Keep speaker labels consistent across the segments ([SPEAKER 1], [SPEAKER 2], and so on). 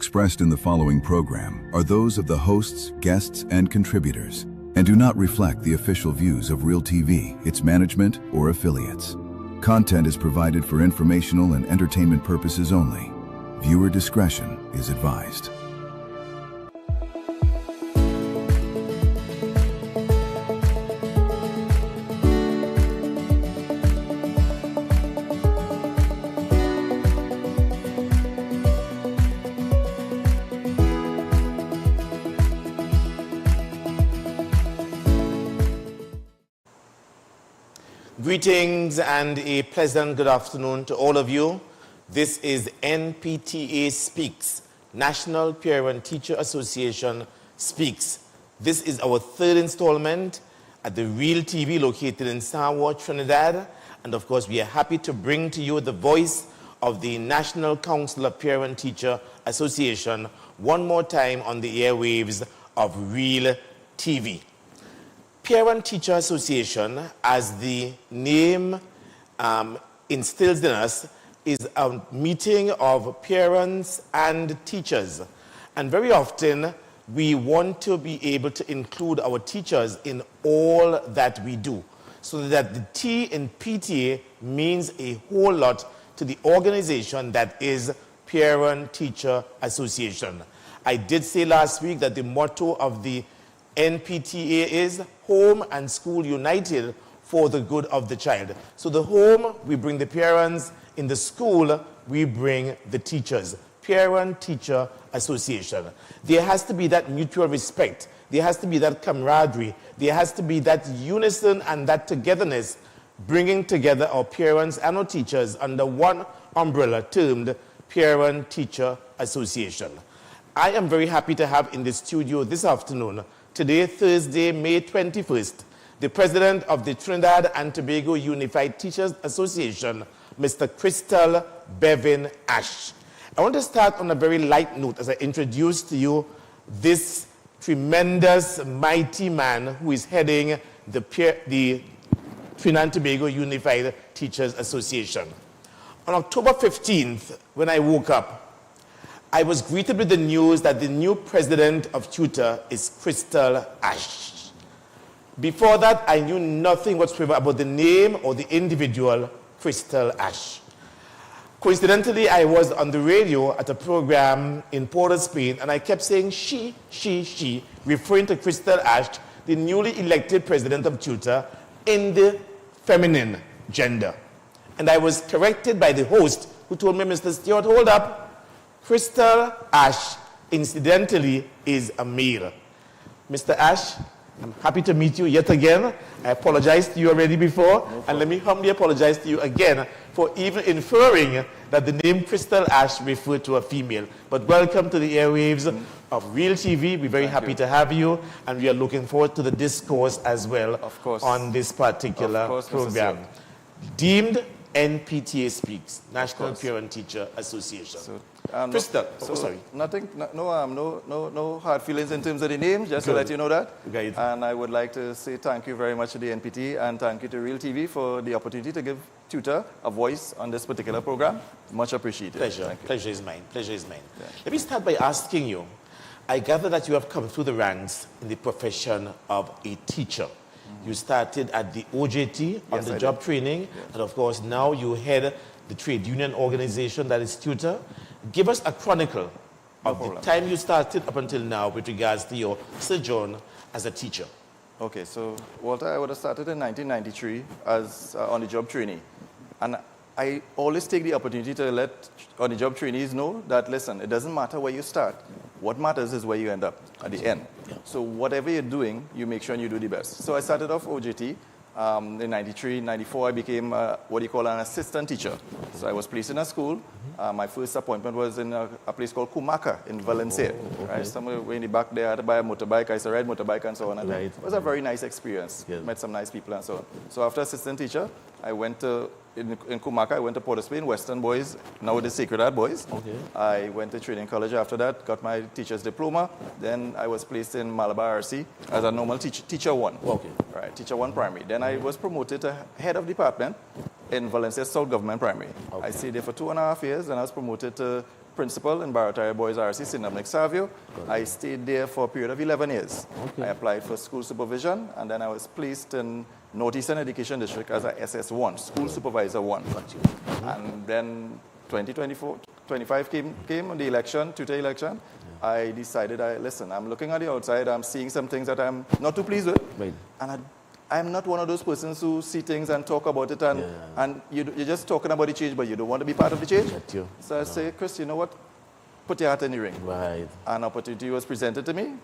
[SPEAKER 1] expressed in the following program are those of the hosts, guests, and contributors, and do not reflect the official views of Real TV, its management, or affiliates. Content is provided for informational and entertainment purposes only. Viewer discretion is advised.
[SPEAKER 2] Greetings and a pleasant good afternoon to all of you. This is NPTA Speaks, National Parent Teacher Association Speaks. This is our third installment at the Real TV located in Samoa, Trinidad. And of course, we are happy to bring to you the voice of the National Council of Parent Teacher Association one more time on the airwaves of Real TV. Parent Teacher Association, as the name instills in us, is a meeting of parents and teachers. And very often, we want to be able to include our teachers in all that we do, so that the T in PTA means a whole lot to the organization that is Parent Teacher Association. I did say last week that the motto of the NPTA is Home and School United for the Good of the Child. So the home, we bring the parents. In the school, we bring the teachers. Parent-Teacher Association. There has to be that mutual respect. There has to be that camaraderie. There has to be that unison and that togetherness, bringing together our parents and our teachers under one umbrella termed Parent-Teacher Association. I am very happy to have in the studio this afternoon, today, Thursday, May 21st, the president of the Trinidad and Tobago Unified Teachers Association, Mr. Crystal Bevan Ash. I want to start on a very light note as I introduce to you this tremendous, mighty man who is heading the Trinidad and Tobago Unified Teachers Association. On October 15th, when I woke up, I was greeted with the news that the new president of TUTA is Crystal Ash. Before that, I knew nothing whatsoever about the name or the individual Crystal Ash. Coincidentally, I was on the radio at a program in Port of Spain, and I kept saying she, referring to Crystal Ash, the newly elected president of TUTA, in the feminine gender. And I was corrected by the host, who told me, Mr. Stewart, hold up. Crystal Ash, incidentally, is a male. Mr. Ash, I'm happy to meet you yet again. I apologized to you already before, and let me humbly apologize to you again for even inferring that the name Crystal Ash referred to a female. But welcome to the airwaves of Real TV. We're very happy to have you, and we are looking forward to the discourse as well on this particular program. Deemed NPTA Speaks, National Parent Teacher Association. Crystal, sorry.
[SPEAKER 3] No hard feelings in terms of the name, just to let you know that.
[SPEAKER 2] Right.
[SPEAKER 3] And I would like to say thank you very much to the NPT and thank you to Real TV for the opportunity to give TUTA a voice on this particular program. Much appreciated.
[SPEAKER 2] Pleasure. Pleasure is mine. Pleasure is mine. Yeah. Let me start by asking you, I gather that you have come through the ranks in the profession of a teacher. You started at the OJT on the job training, and of course now you head the trade union organization that is TUTA. Give us a chronicle of the time you started up until now with regards to your sojourn as a teacher.
[SPEAKER 3] Okay, so Walter, I would have started in 1993 as on-the-job trainee. And I always take the opportunity to let on-the-job trainees know that, listen, it doesn't matter where you start. What matters is where you end up at the end. Yeah. So whatever you're doing, you make sure you do the best. So I started off OJT. In 93, 94, I became what you call an assistant teacher. So I was placed in a school. My first appointment was in a place called Kumaka in Valencia. Right? Somewhere in the back there, I had to buy a motorbike. I used to ride motorbike and so on. And it was a very nice experience. Yes. Met some nice people and so on. So after assistant teacher, I went to, in Kumaka, I went to Port of Spain, Western Boys, now the Sacred Heart Boys. Okay. I went to training college after that, got my teacher's diploma. Then I was placed in Malabar RC as a normal teacher one. Okay. Right, teacher one primary. Then I was promoted to head of department in Valencia South Government Primary. Okay. I stayed there for 2.5 years, and I was promoted to principal in Barataria Boys RC, St. Dominic Savio. I stayed there for a period of 11 years.
[SPEAKER 2] Okay.
[SPEAKER 3] I applied for school supervision, and then I was placed in Northeastern Education District as a SS1, School Supervisor 1. And then 2025 came on the election, tutor election. I decided, listen, I'm looking at the outside, I'm seeing some things that I'm not too pleased with.
[SPEAKER 2] Right.
[SPEAKER 3] And I'm not one of those persons who see things and talk about it, and you're just talking about the change, but you don't want to be part of the change. So I say, Chris, you know what? Put your hat in the ring.
[SPEAKER 2] Right.
[SPEAKER 3] An opportunity was presented to me,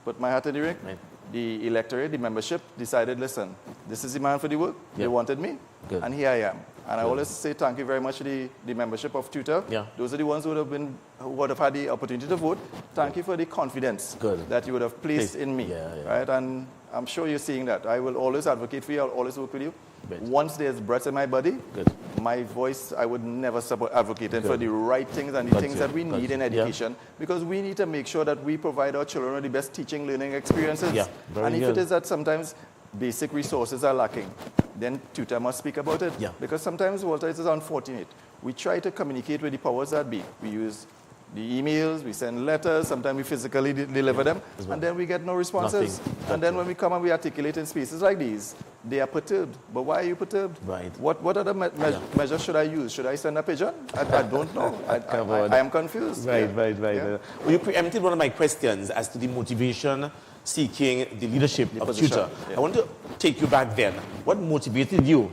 [SPEAKER 3] put my hat in the ring.
[SPEAKER 2] Right.
[SPEAKER 3] The electorate, the membership decided, listen, this is the man for the work. They wanted me, and here I am. And I always say thank you very much to the membership of Tutor. Those are the ones who would have had the opportunity to vote. Thank you for the confidence that you would have placed in me. Right? And I'm sure you're seeing that. I will always advocate for you. I'll always work with you. Once there's breath in my body, my voice, I would never support advocating for the right things and the things that we need in education, because we need to make sure that we provide our children with the best teaching, learning experiences. And if it is that sometimes basic resources are lacking, then tutor must speak about it. Because sometimes, Walter, it is unfortunate. We try to communicate with the powers that be. We use the emails, we send letters, sometimes we physically deliver them, and then we get no responses. And then when we come and we articulate in spaces like these, they are perturbed. But why are you perturbed?
[SPEAKER 2] Right.
[SPEAKER 3] What other measures should I use? Should I send a pigeon? I don't know. I am confused.
[SPEAKER 2] Right. Well, you preempted one of my questions as to the motivation seeking the leadership of tutor. I want to take you back then. What motivated you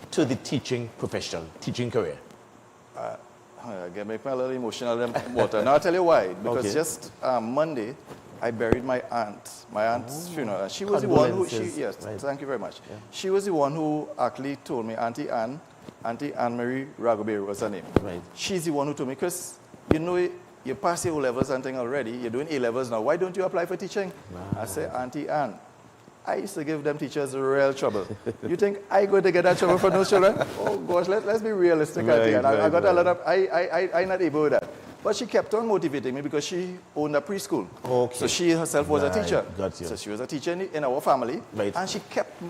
[SPEAKER 2] to the teaching profession, teaching career?
[SPEAKER 3] Make me a little emotional, Walter. Now I'll tell you why. Because just Monday, I buried my aunt. My aunt's funeral. She was the one who. Thank you very much. She was the one who actually told me, Auntie Anne-Marie Ragobert was her name.
[SPEAKER 2] Right.
[SPEAKER 3] She's the one who told me, Chris, you know, you passed your O-levels and thing already. You're doing A-levels now. Why don't you apply for teaching? Wow. I said, Auntie Anne, I used to give them teachers real trouble. You think I going to get that trouble for those children? Oh gosh, let's be realistic. I got a lot of. I'm not able with that. But she kept on motivating me because she owned a preschool. Okay. So she herself was a teacher. So she was a teacher in our family, and she kept.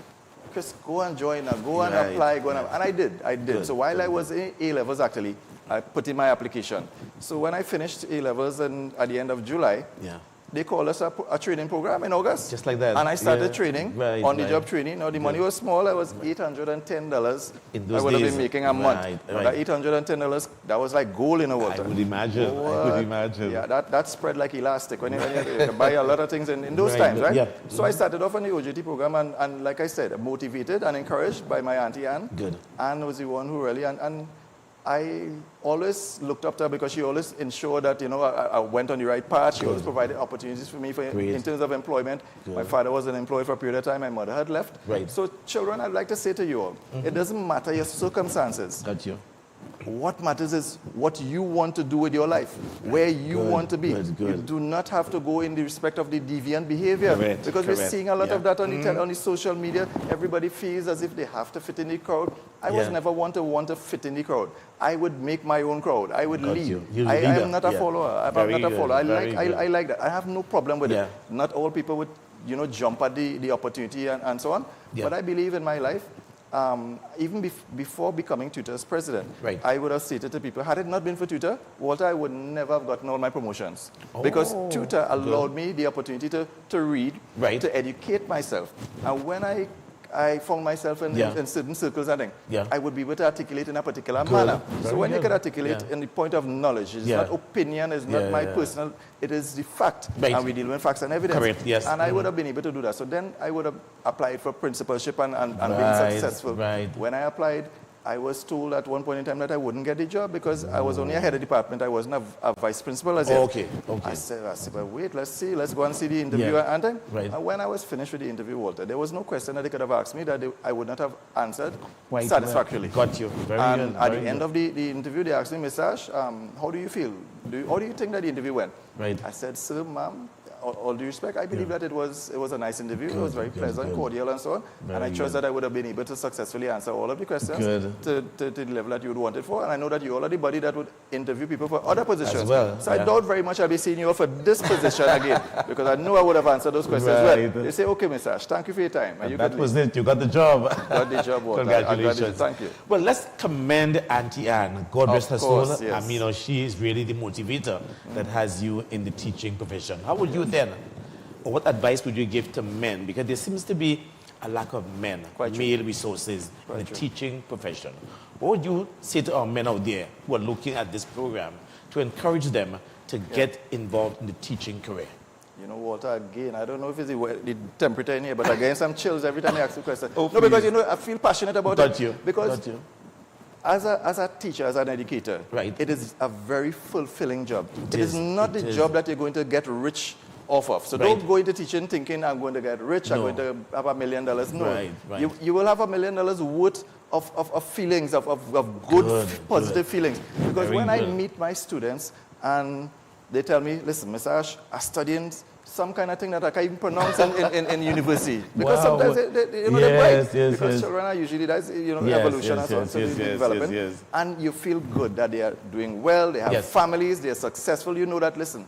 [SPEAKER 3] Just go and join, go and apply, go and I did. Good. So while I was in A-levels, actually, I put in my application. So when I finished A-levels at the end of July, they called us a training program in August.
[SPEAKER 2] Just like that.
[SPEAKER 3] And I started training, on-the-job training. Now, the money was small. I was $810 I would have been making a month. That $810, that was like gold in a water.
[SPEAKER 2] I would imagine.
[SPEAKER 3] Yeah, that spread like elastic when you buy a lot of things in those times, right?
[SPEAKER 2] Yeah.
[SPEAKER 3] So I started off on the OJT program, and like I said, motivated and encouraged by my Auntie Anne.
[SPEAKER 2] Good.
[SPEAKER 3] Anne was the one who really, and I always looked up to her because she always ensured that, I went on the right path. She always provided opportunities for me in terms of employment. Good. My father was unemployed for a period of time. My mother had left. Right. So children, I'd like to say to you all, it doesn't matter your circumstances.
[SPEAKER 2] Got you.
[SPEAKER 3] What matters is what you want to do with your life, where you want to be. You do not have to go in the respect of the deviant behavior. Because we're seeing a lot of that on the social media. Everybody feels as if they have to fit in the crowd. I was never want to fit in the crowd. I would make my own crowd. I would lead. I am not a follower. I'm not a follower. I like that. I have no problem with it. Not all people would, jump at the opportunity and so on. But I believe in my life, even before becoming Tutor's president, I would have stated to people, had it not been for Tutor, Walter, I would never have gotten all my promotions. Because Tutor allowed me the opportunity to read, to educate myself. And when I found myself in certain circles, I think, I would be able to articulate in a particular manner. So when you can articulate in the point of knowledge, it's not opinion, it's not my personal, it is the fact. And we deal with facts and evidence.
[SPEAKER 2] Correct, yes.
[SPEAKER 3] And I would have been able to do that. So then I would have applied for principalship and been successful. When I applied, I was told at one point in time that I wouldn't get the job because I was only a head of department. I wasn't a vice principal as yet.
[SPEAKER 2] Okay.
[SPEAKER 3] I said, but wait, let's go and see the interview. And when I was finished with the interview, Walter, there was no question that they could have asked me that I would not have answered satisfactorily.
[SPEAKER 2] Got you. Very good.
[SPEAKER 3] At the end of the interview, they asked me, Mr. Ash, how do you feel? How do you think that the interview went? I said, sir, ma'am, all due respect, I believe that it was a nice interview. It was very pleasant, cordial, and so on. And I trust that I would have been able to successfully answer all of the questions to the level that you would want it for. And I know that you are the body that would interview people for other positions.
[SPEAKER 2] As well,
[SPEAKER 3] so I doubt very much I'll be seeing you for this position again, because I know I would have answered those questions well. They say, okay, Mr. Ash, thank you for your time. And
[SPEAKER 2] that was it. You got the job.
[SPEAKER 3] Got the job, Walter.
[SPEAKER 2] Congratulations.
[SPEAKER 3] Thank you.
[SPEAKER 2] Well, let's commend Auntie Anne. God bless her soul.
[SPEAKER 3] Yes.
[SPEAKER 2] I mean, she is really the motivator that has you in the teaching profession. How would you then, or what advice would you give to men? Because there seems to be a lack of men, male resources in the teaching profession. What would you say to our men out there who are looking at this program to encourage them to get involved in the teaching career?
[SPEAKER 3] You know, Walter, again, I don't know if it's the temperature in here, but again, some chills every time I ask the question.
[SPEAKER 2] Oh,
[SPEAKER 3] no, because, you know, I feel passionate about it. Because
[SPEAKER 2] Got you.
[SPEAKER 3] as a teacher, as an educator, it is a very fulfilling job. It is not the job that you're going to get rich off of. So don't go into teaching thinking I'm going to get rich, I'm going to have $1 million. No, you will have $1 million worth of feelings, of good, positive feelings. Because when I meet my students and they tell me, listen, Mr. Ash, I'm studying some kind of thing that I can't even pronounce in university. Because sometimes they're bright. Because children are usually, that's, evolution and so on, development. And you feel good that they are doing well, they have families, they are successful. You know that, listen,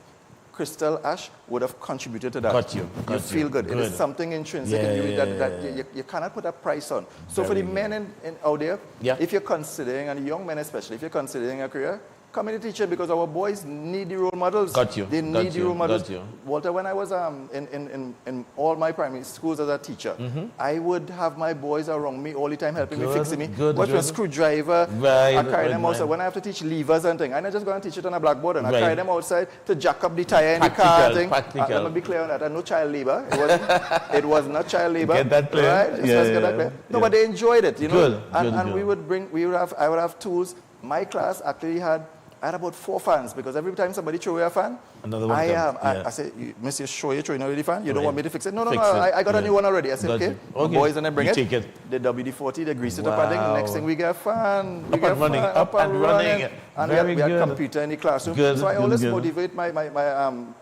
[SPEAKER 3] Crystal Ash would have contributed to that.
[SPEAKER 2] Got you.
[SPEAKER 3] You feel good. It is something intrinsic in you that you cannot put a price on. So for the men out there, if you're considering, and young men especially, if you're considering a career, community teacher, because our boys need the role models. They need the role models. Walter, when I was in all my primary schools as a teacher, I would have my boys around me all the time helping me, fixing me. What's a screwdriver? I carry them outside. When I have to teach levers and things, I not just go and teach it on a blackboard, and I carry them outside to jack up the tire in the car. Let me be clear on that. I no child labor. It was not child labor.
[SPEAKER 2] Get that clear.
[SPEAKER 3] Right? Get that clear. No, but they enjoyed it, you know. And I would have tools. My class actually had about 4 fans, because every time somebody throw away a fan,
[SPEAKER 2] another one
[SPEAKER 3] I say, Miss, you're sure you're throwing away the fan? You don't want me to fix it? No, I got a new one already. I said, okay. The boys and then bring
[SPEAKER 2] take it.
[SPEAKER 3] The WD-40, they grease it up, and then next thing we get a fan.
[SPEAKER 2] Up and running.
[SPEAKER 3] And we had a computer in the classroom. So I always motivate my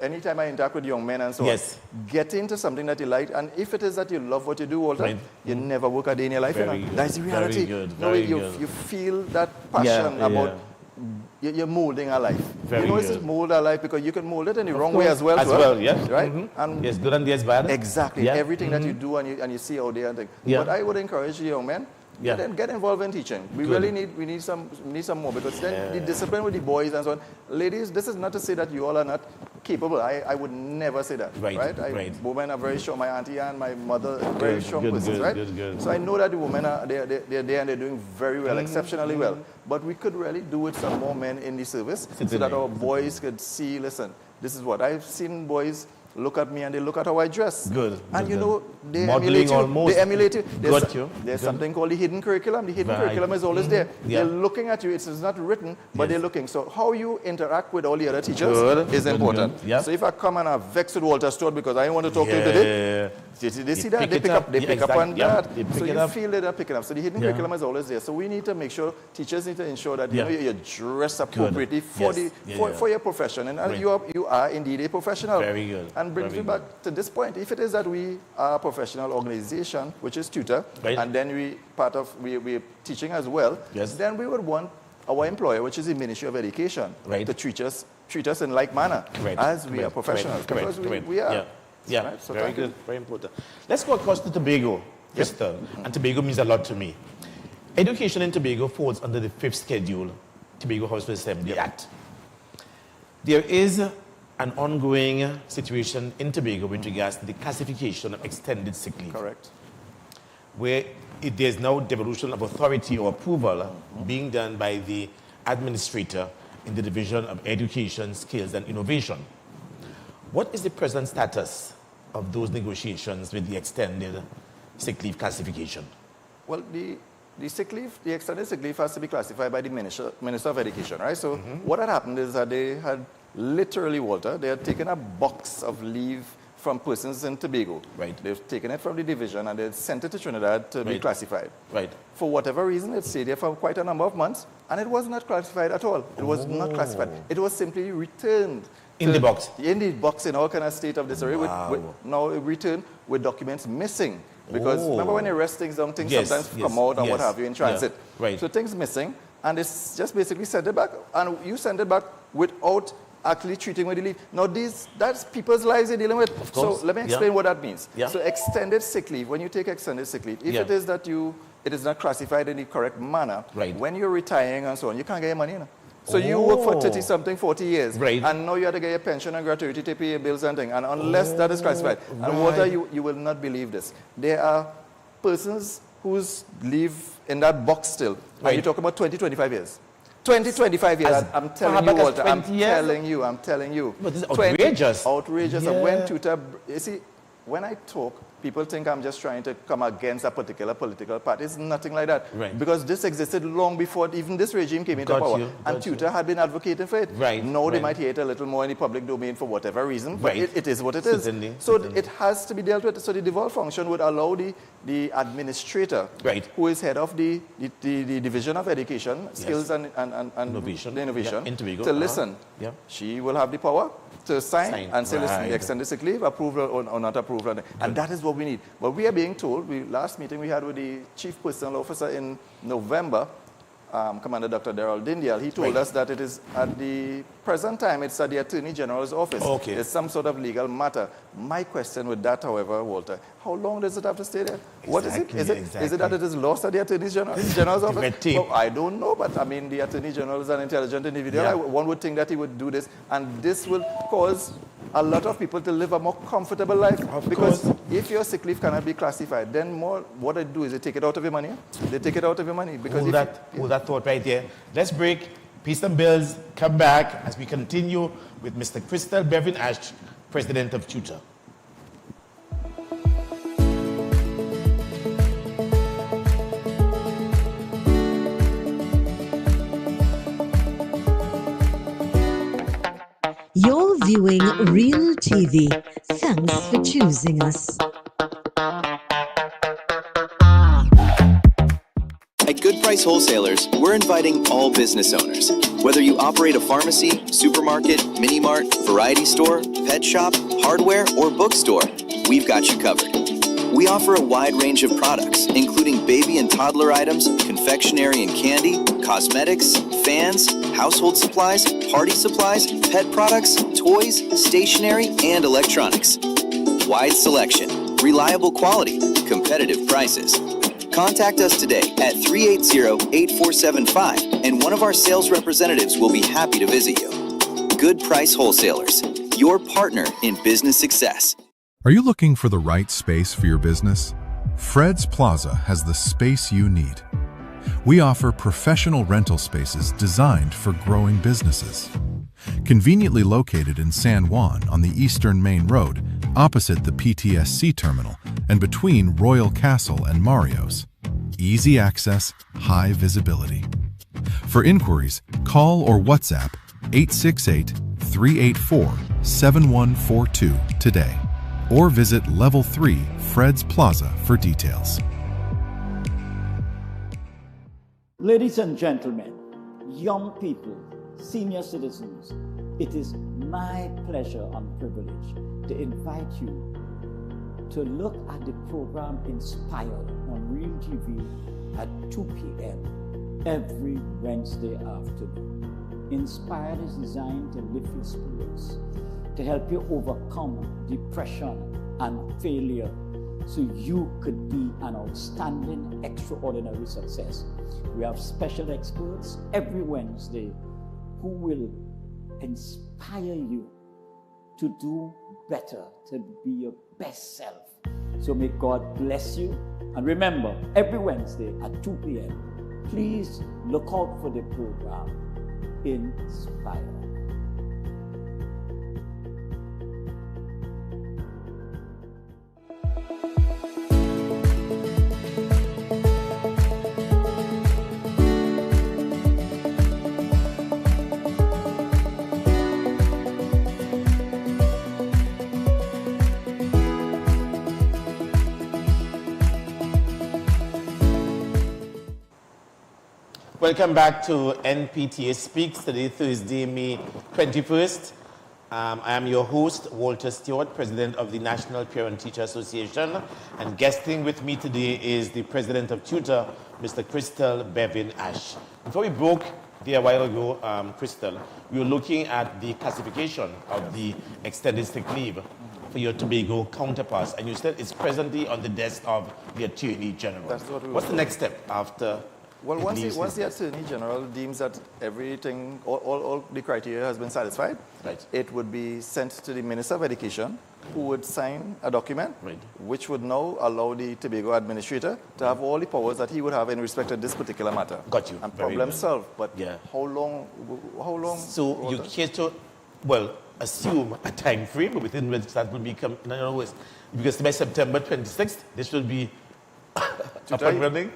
[SPEAKER 3] anytime I interact with young men and so on, get into something that you like, and if it is that you love what you do, Walter, you never work a day in your life. That's the reality. You feel that passion about you're molding a life. It's mold a life because you can mold it in the wrong way as well. Right?
[SPEAKER 2] And yes, good and yes, bad.
[SPEAKER 3] Exactly. Everything that you do and you see out there and things. But I would encourage you young men, then get involved in teaching. We really need some more, because then the discipline with the boys and so on. Ladies, this is not to say that you all are not capable. I would never say that. Women are very strong. My auntie and my mother are very strong persons, right? So I know that the women are there and they're doing very well, exceptionally well. But we could really do with some more men in the service so that our boys could see, listen, this is what I've seen. Boys look at me and they look at how I dress. And you know, they emulate you. They emulate you. There's something called the hidden curriculum. The hidden curriculum is always there. They're looking at you. It's not written, but they're looking. So how you interact with all the other teachers is important. So if I come and I vex with Walter Stewart because I don't want to talk to him today, they see that, they pick up on that. So you feel that they're picking up. So the hidden curriculum is always there. So we need to make sure, teachers need to ensure that you dress appropriately for your profession. And you are indeed a professional.
[SPEAKER 2] Very good.
[SPEAKER 3] And brings me back to this point. If it is that we are a professional organization, which is tutor, and then we're teaching as well, then we would want our employer, which is the Ministry of Education, to treat us in like manner as we are professionals. Because we are. So
[SPEAKER 2] very good. Very important. Let's go across to Tobago, Crystal. And Tobago means a lot to me. Education in Tobago falls under the 5th schedule, Tobago House of Assembly Act. There is an ongoing situation in Tobago with regards to the classification of extended sick leave.
[SPEAKER 3] Correct.
[SPEAKER 2] Where there's now devolution of authority or approval being done by the administrator in the Division of Education, Skills and Innovation. What is the present status of those negotiations with the extended sick leave classification?
[SPEAKER 3] Well, the extended sick leave has to be classified by the Minister of Education, right? So what had happened is that they had literally, Walter, they had taken a box of leave from persons in Tobago. They've taken it from the division and they sent it to Trinidad to be classified. For whatever reason, it stayed there for quite a number of months, and it was not classified at all. It was not classified. It was simply returned
[SPEAKER 2] In the box?
[SPEAKER 3] In the box, in all kind of state of disarray.
[SPEAKER 2] Wow.
[SPEAKER 3] Now return with documents missing. Because remember when you arrest things down, things sometimes come out and what have you in transit.
[SPEAKER 2] Yeah. Right.
[SPEAKER 3] So things missing, and it's just basically send it back. And you send it back without actually treating with the leave. Now that's people's lives you're dealing with.
[SPEAKER 2] Of course.
[SPEAKER 3] So let me explain what that means.
[SPEAKER 2] Yeah.
[SPEAKER 3] So extended sick leave, when you take extended sick leave, if it is that it is not classified in the correct manner, when you're retiring and so on, you can't get your money, So you work for 30-something, 40 years, and now you have to get your pension and gratuity to pay your bills and things, and unless that is classified, and Walter, you will not believe this. There are persons whose live in that box still, and you talk about 20, 25 years. 20, 25 years, I'm telling you, Walter, I'm telling you.
[SPEAKER 2] But this is outrageous.
[SPEAKER 3] Outrageous. And when Tutor, you see, when I talk, people think I'm just trying to come against a particular political party. It's nothing like that.
[SPEAKER 2] Right.
[SPEAKER 3] Because this existed long before even this regime came into power. And Tutor had been advocating for it.
[SPEAKER 2] Right.
[SPEAKER 3] Now they might hear it a little more in the public domain for whatever reason, but it is what it is.
[SPEAKER 2] Certainly.
[SPEAKER 3] So it has to be dealt with. So the devolved function would allow the administrator, who is head of the Division of Education, Skills and Innovation, to listen. She will have the power to sign and say, listen, extended sick leave, approved or not approved. And that is what we need. But we are being told, last meeting we had with the Chief Personnel Officer in November, Commander Dr. Daryl Dindial, he told us that it is at the present time, it's at the Attorney General's office. It's some sort of legal matter. My question with that, however, Walter, how long does it have to stay there? What is it? Is it that it is lost at the Attorney General's office? Well, I don't know, but I mean, the Attorney General is an intelligent individual. One would think that he would do this, and this will cause a lot of people to live a more comfortable life. Because if your sick leave cannot be classified, then what they do is they take it out of your money. They take it out of your money. Because
[SPEAKER 2] hold that thought right there. Let's break, pay some bills, come back as we continue with Mr. Crystal Bevan Ash, President of Tutor.
[SPEAKER 4] You're viewing Real TV. Thanks for choosing us.
[SPEAKER 5] At Good Price Wholesalers, we're inviting all business owners. Whether you operate a pharmacy, supermarket, mini mart, variety store, pet shop, hardware, or bookstore, we've got you covered. We offer a wide range of products, including baby and toddler items, confectionery and candy, cosmetics, fans, household supplies, party supplies, pet products, toys, stationery, and electronics. Wide selection, reliable quality, competitive prices. Contact us today at 380-8475, and one of our sales representatives will be happy to visit you. Good Price Wholesalers, your partner in business success.
[SPEAKER 6] Are you looking for the right space for your business? Fred's Plaza has the space you need. We offer professional rental spaces designed for growing businesses. Conveniently located in San Juan on the Eastern Main Road, opposite the PTSC terminal and between Royal Castle and Mario's. Easy access, high visibility. For inquiries, call or WhatsApp 868-384-7142 today, or visit Level 3 Fred's Plaza for details.
[SPEAKER 7] Ladies and gentlemen, young people, senior citizens, it is my pleasure and privilege to invite you to look at the program Inspired on Real TV at 2 p.m. every Wednesday afternoon. Inspired is designed to lift your spirits, to help you overcome depression and failure so you could be an outstanding, extraordinary success. We have special experts every Wednesday who will inspire you to do better, to be your best self. So may God bless you. And remember, every Wednesday at 2 p.m., please look out for the program Inspire.
[SPEAKER 2] Welcome back to NPTA Speaks, today Thursday, May 21st. I am your host, Walter Stewart, President of the National Parent Teacher Association, and guesting with me today is the President of Tutor, Mr. Crystal Bevin Ash. Before we broke there a while ago, Crystal, we were looking at the classification of the extended sick leave for your Tobago counterparts, and you said it's presently on the desk of the Attorney General.
[SPEAKER 3] That's what
[SPEAKER 2] What's the next step after?
[SPEAKER 3] Well, once the Attorney General deems that everything, all the criteria has been satisfied,
[SPEAKER 2] right,
[SPEAKER 3] it would be sent to the Minister of Education, who would sign a document,
[SPEAKER 2] right,
[SPEAKER 3] which would now allow the Tobago administrator to have all the powers that he would have in respect to this particular matter.
[SPEAKER 2] Got you.
[SPEAKER 3] And
[SPEAKER 2] Very
[SPEAKER 3] problem
[SPEAKER 2] good.
[SPEAKER 3] solved. But
[SPEAKER 2] yeah,
[SPEAKER 3] how long?
[SPEAKER 2] So you care to, well, assume a time frame within which that will become, in other words, because by September 26th, this will be up and running.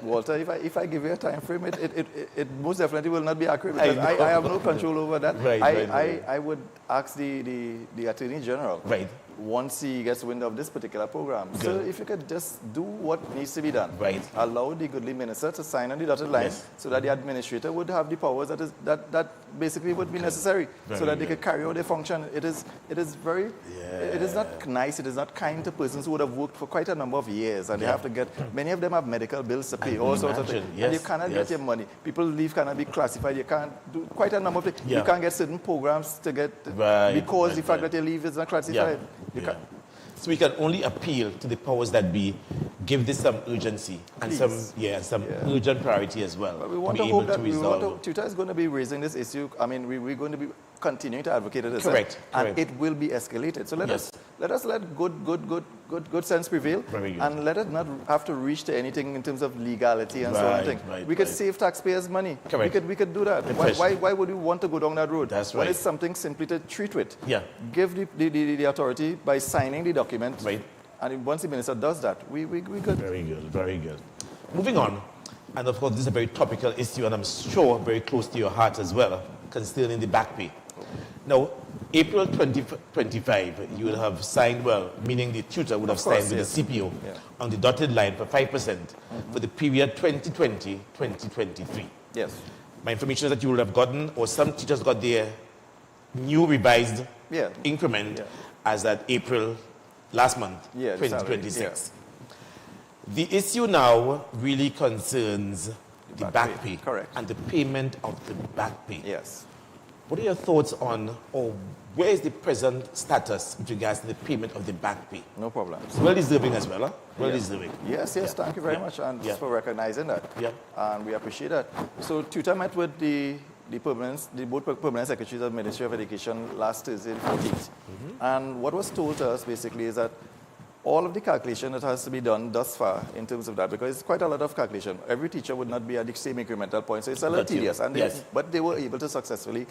[SPEAKER 3] Walter, if I give you a time frame, it most definitely will not be accurate because I have no control over that.
[SPEAKER 2] Right,
[SPEAKER 3] I would ask the Attorney General,
[SPEAKER 2] right,
[SPEAKER 3] once he gets wind of this particular program.
[SPEAKER 2] Good.
[SPEAKER 3] So if you could just do what needs to be done.
[SPEAKER 2] Right.
[SPEAKER 3] Allow the goodly minister to sign on the dotted line,
[SPEAKER 2] yes,
[SPEAKER 3] so that the administrator would have the powers that basically would be necessary, so that they could carry out their function. It is very, it is not nice, it is not kind to persons who would have worked for quite a number of years, and they have to get, many of them have medical bills to pay, all sorts of things.
[SPEAKER 2] Yes,
[SPEAKER 3] and you cannot get your money. People leave cannot be classified, you can't do quite a number of things. You can't get certain programs to get, because the fact that your leave is not classified. You can't.
[SPEAKER 2] So we can only appeal to the powers that be, give this some urgency and
[SPEAKER 3] Please.
[SPEAKER 2] some urgent priority as well.
[SPEAKER 3] But we want to hope that Tutor is going to be raising this issue. I mean, we're going to be continuing to advocate it.
[SPEAKER 2] Correct.
[SPEAKER 3] And it will be escalated. So let us let good sense prevail, and let it not have to reach to anything in terms of legality and so on. We could save taxpayers money.
[SPEAKER 2] Correct.
[SPEAKER 3] We could do that. Why would we want to go down that road?
[SPEAKER 2] That's right.
[SPEAKER 3] When it's something simply to treat with.
[SPEAKER 2] Yeah.
[SPEAKER 3] Give the authority by signing the document.
[SPEAKER 2] Right.
[SPEAKER 3] And once the minister does that, we good.
[SPEAKER 2] Very good, very good. Moving on, and of course this is a very topical issue, and I'm sure very close to your heart as well, concerning the back pay. Now, April 2025, you will have signed, well, meaning the tutor would have signed with the CPO on the dotted line for 5% for the period 2020-2023.
[SPEAKER 3] Yes.
[SPEAKER 2] My information is that you will have gotten, or some teachers got their new revised increment as at April last month, 2026. The issue now really concerns the back pay.
[SPEAKER 3] Correct.
[SPEAKER 2] And the payment of the back pay.
[SPEAKER 3] Yes.
[SPEAKER 2] What are your thoughts on, or where is the present status with regards to the payment of the back pay?
[SPEAKER 3] No problem.
[SPEAKER 2] Well deserving as well, huh? Well deserving.
[SPEAKER 3] Yes, thank you very much, and for recognizing that.
[SPEAKER 2] Yeah.
[SPEAKER 3] And we appreciate that. So Tutor met with the both permanent secretaries of Ministry of Education last Thursday, the 14th. And what was told to us basically is that all of the calculation that has to be done thus far in terms of that, because it's quite a lot of calculation. Every teacher would not be at the same incremental point, so it's a little tedious. And but they were able to successfully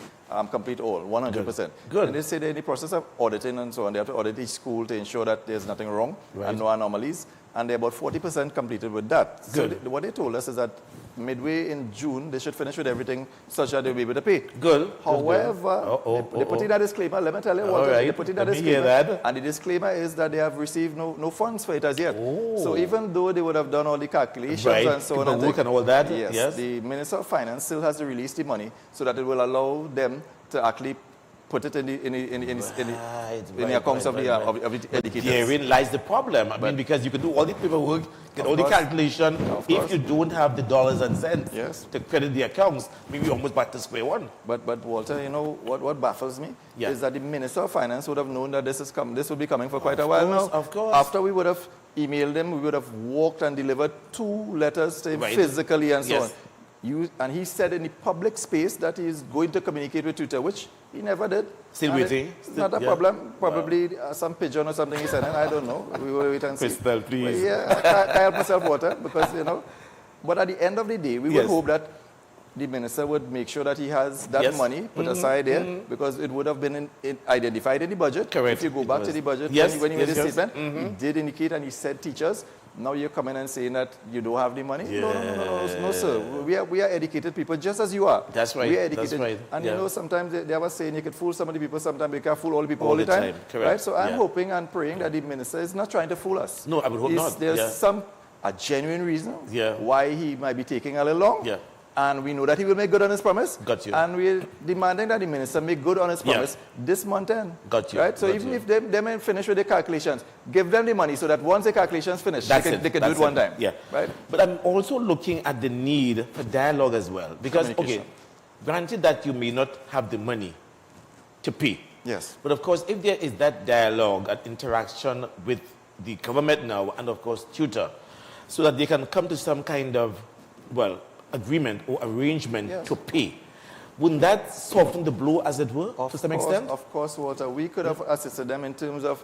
[SPEAKER 3] complete all, 100%.
[SPEAKER 2] Good.
[SPEAKER 3] And they say they're in the process of auditing and so on. They have to audit each school to ensure that there's nothing wrong and no anomalies. And they're about 40% completed with that.
[SPEAKER 2] Good.
[SPEAKER 3] So what they told us is that midway in June, they should finish with everything such that they'll be able to pay.
[SPEAKER 2] Good.
[SPEAKER 3] However, they put in that discllaimer. Let me tell you what they put in that disclaimer. And the disclaimer is that they have received no funds for it as yet. So even though they would have done all the calculations and so on
[SPEAKER 2] and all that,
[SPEAKER 3] yes, the Minister of Finance still has to release the money so that it will allow them to actually put it in the accounts of the educators.
[SPEAKER 2] Therein lies the problem. I mean, because you can do all the paperwork, get all the calculation. If you don't have the dollars and cents to credit the accounts, maybe you're almost back to square one.
[SPEAKER 3] But Walter, you know what baffles me is that the Minister of Finance would have known that this would be coming for quite a while now.
[SPEAKER 2] Of course.
[SPEAKER 3] After we would have emailed them, we would have walked and delivered 2 letters to him physically and so on. And he said in the public space that he is going to communicate with Twitter, which he never did.
[SPEAKER 2] Still waiting?
[SPEAKER 3] It's not a problem. Probably some pigeon or something he said, and I don't know. We will wait and see.
[SPEAKER 2] Crystal, please.
[SPEAKER 3] I can't help myself, Walter, because, you know. But at the end of the day, we would hope that the minister would make sure that he has that money put aside there, because it would have been identified in the budget.
[SPEAKER 2] Correct.
[SPEAKER 3] If you go back to the budget, when he made his statement, he did indicate and he said teachers. Now you're coming and saying that you don't have the money? No, sir. We are educated people just as you are.
[SPEAKER 2] That's right.
[SPEAKER 3] We are educated.
[SPEAKER 2] That's right.
[SPEAKER 3] And you know, sometimes they were saying you could fool some of the people, sometimes you can't fool all the people all the time.
[SPEAKER 2] Correct.
[SPEAKER 3] Right? So I'm hoping and praying that the minister is not trying to fool us.
[SPEAKER 2] No, I would hope not.
[SPEAKER 3] There's a genuine reason why he might be taking a little long. And we know that he will make good on his promise.
[SPEAKER 2] Got you.
[SPEAKER 3] And we're demanding that the minister make good on his promise this month end.
[SPEAKER 2] Got you.
[SPEAKER 3] Right? So even if they may finish with their calculations, give them the money so that once the calculations finish, they can do it one time.
[SPEAKER 2] Yeah.
[SPEAKER 3] Right?
[SPEAKER 2] But I'm also looking at the need for dialogue as well. Because, okay, granted that you may not have the money to pay.
[SPEAKER 3] Yes.
[SPEAKER 2] But of course, if there is that dialogue and interaction with the government now, and of course, tutor, so that they can come to some kind of, well, agreement or arrangement to pay. Wouldn't that soften the blow, as it were, to some extent?
[SPEAKER 3] Of course, Walter. We could have assisted them in terms of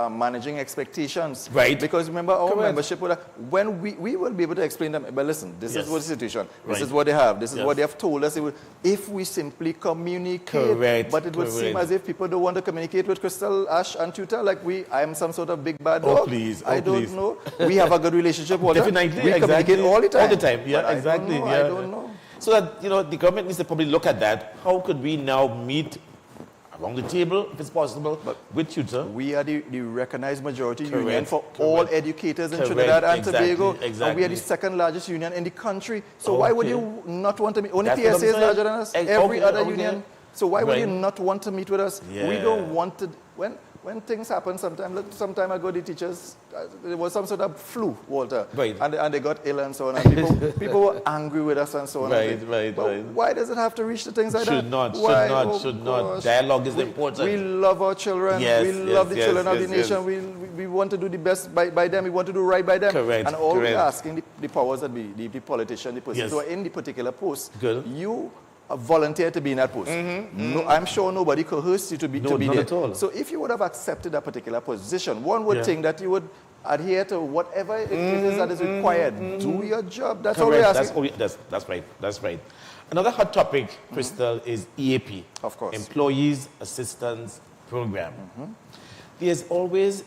[SPEAKER 3] managing expectations.
[SPEAKER 2] Right.
[SPEAKER 3] Because remember, our membership, when we will be able to explain them, but listen, this is what the situation, this is what they have, this is what they have told us. If we simply communicate, but it would seem as if people don't want to communicate with Crystal, Ash, and Tutor, like I am some sort of big bad dog. I don't know. We have a good relationship, Walter.
[SPEAKER 2] Definitely,
[SPEAKER 3] we communicate all the time.
[SPEAKER 2] All the time, yeah, exactly.
[SPEAKER 3] I don't know.
[SPEAKER 2] So that, the government needs to probably look at that. How could we now meet around the table, if it's possible, with tutor?
[SPEAKER 3] We are the recognized majority union for all educators in Trinidad and Tobago. And we are the second largest union in the country. So why would you not want to meet? Only PSA is larger than us. Every other union. So why would you not want to meet with us? Yeah. We don't want to. When things happen, some time ago, the teachers, there was some sort of flu, Walter, and they got ill and so on. And people were angry with us and so on.
[SPEAKER 2] Right.
[SPEAKER 3] Why does it have to reach to things like that?
[SPEAKER 2] Should not. Dialogue is important.
[SPEAKER 3] We love our children. We love the children of the nation. We want to do the best by them. We want to do right by them.
[SPEAKER 2] Correct.
[SPEAKER 3] And all we're asking the powers that be, the politician, the persons who are in the particular post, you volunteer to be in that post. No, I'm sure nobody coerced you to be there.
[SPEAKER 2] At all.
[SPEAKER 3] So if you would have accepted a particular position, one would think that you would adhere to whatever it is that is required. Do your job. That's all we're asking.
[SPEAKER 2] That's right. Another hot topic, Crystal, is EAP.
[SPEAKER 3] Of course.
[SPEAKER 2] Employees Assistance Program. There's always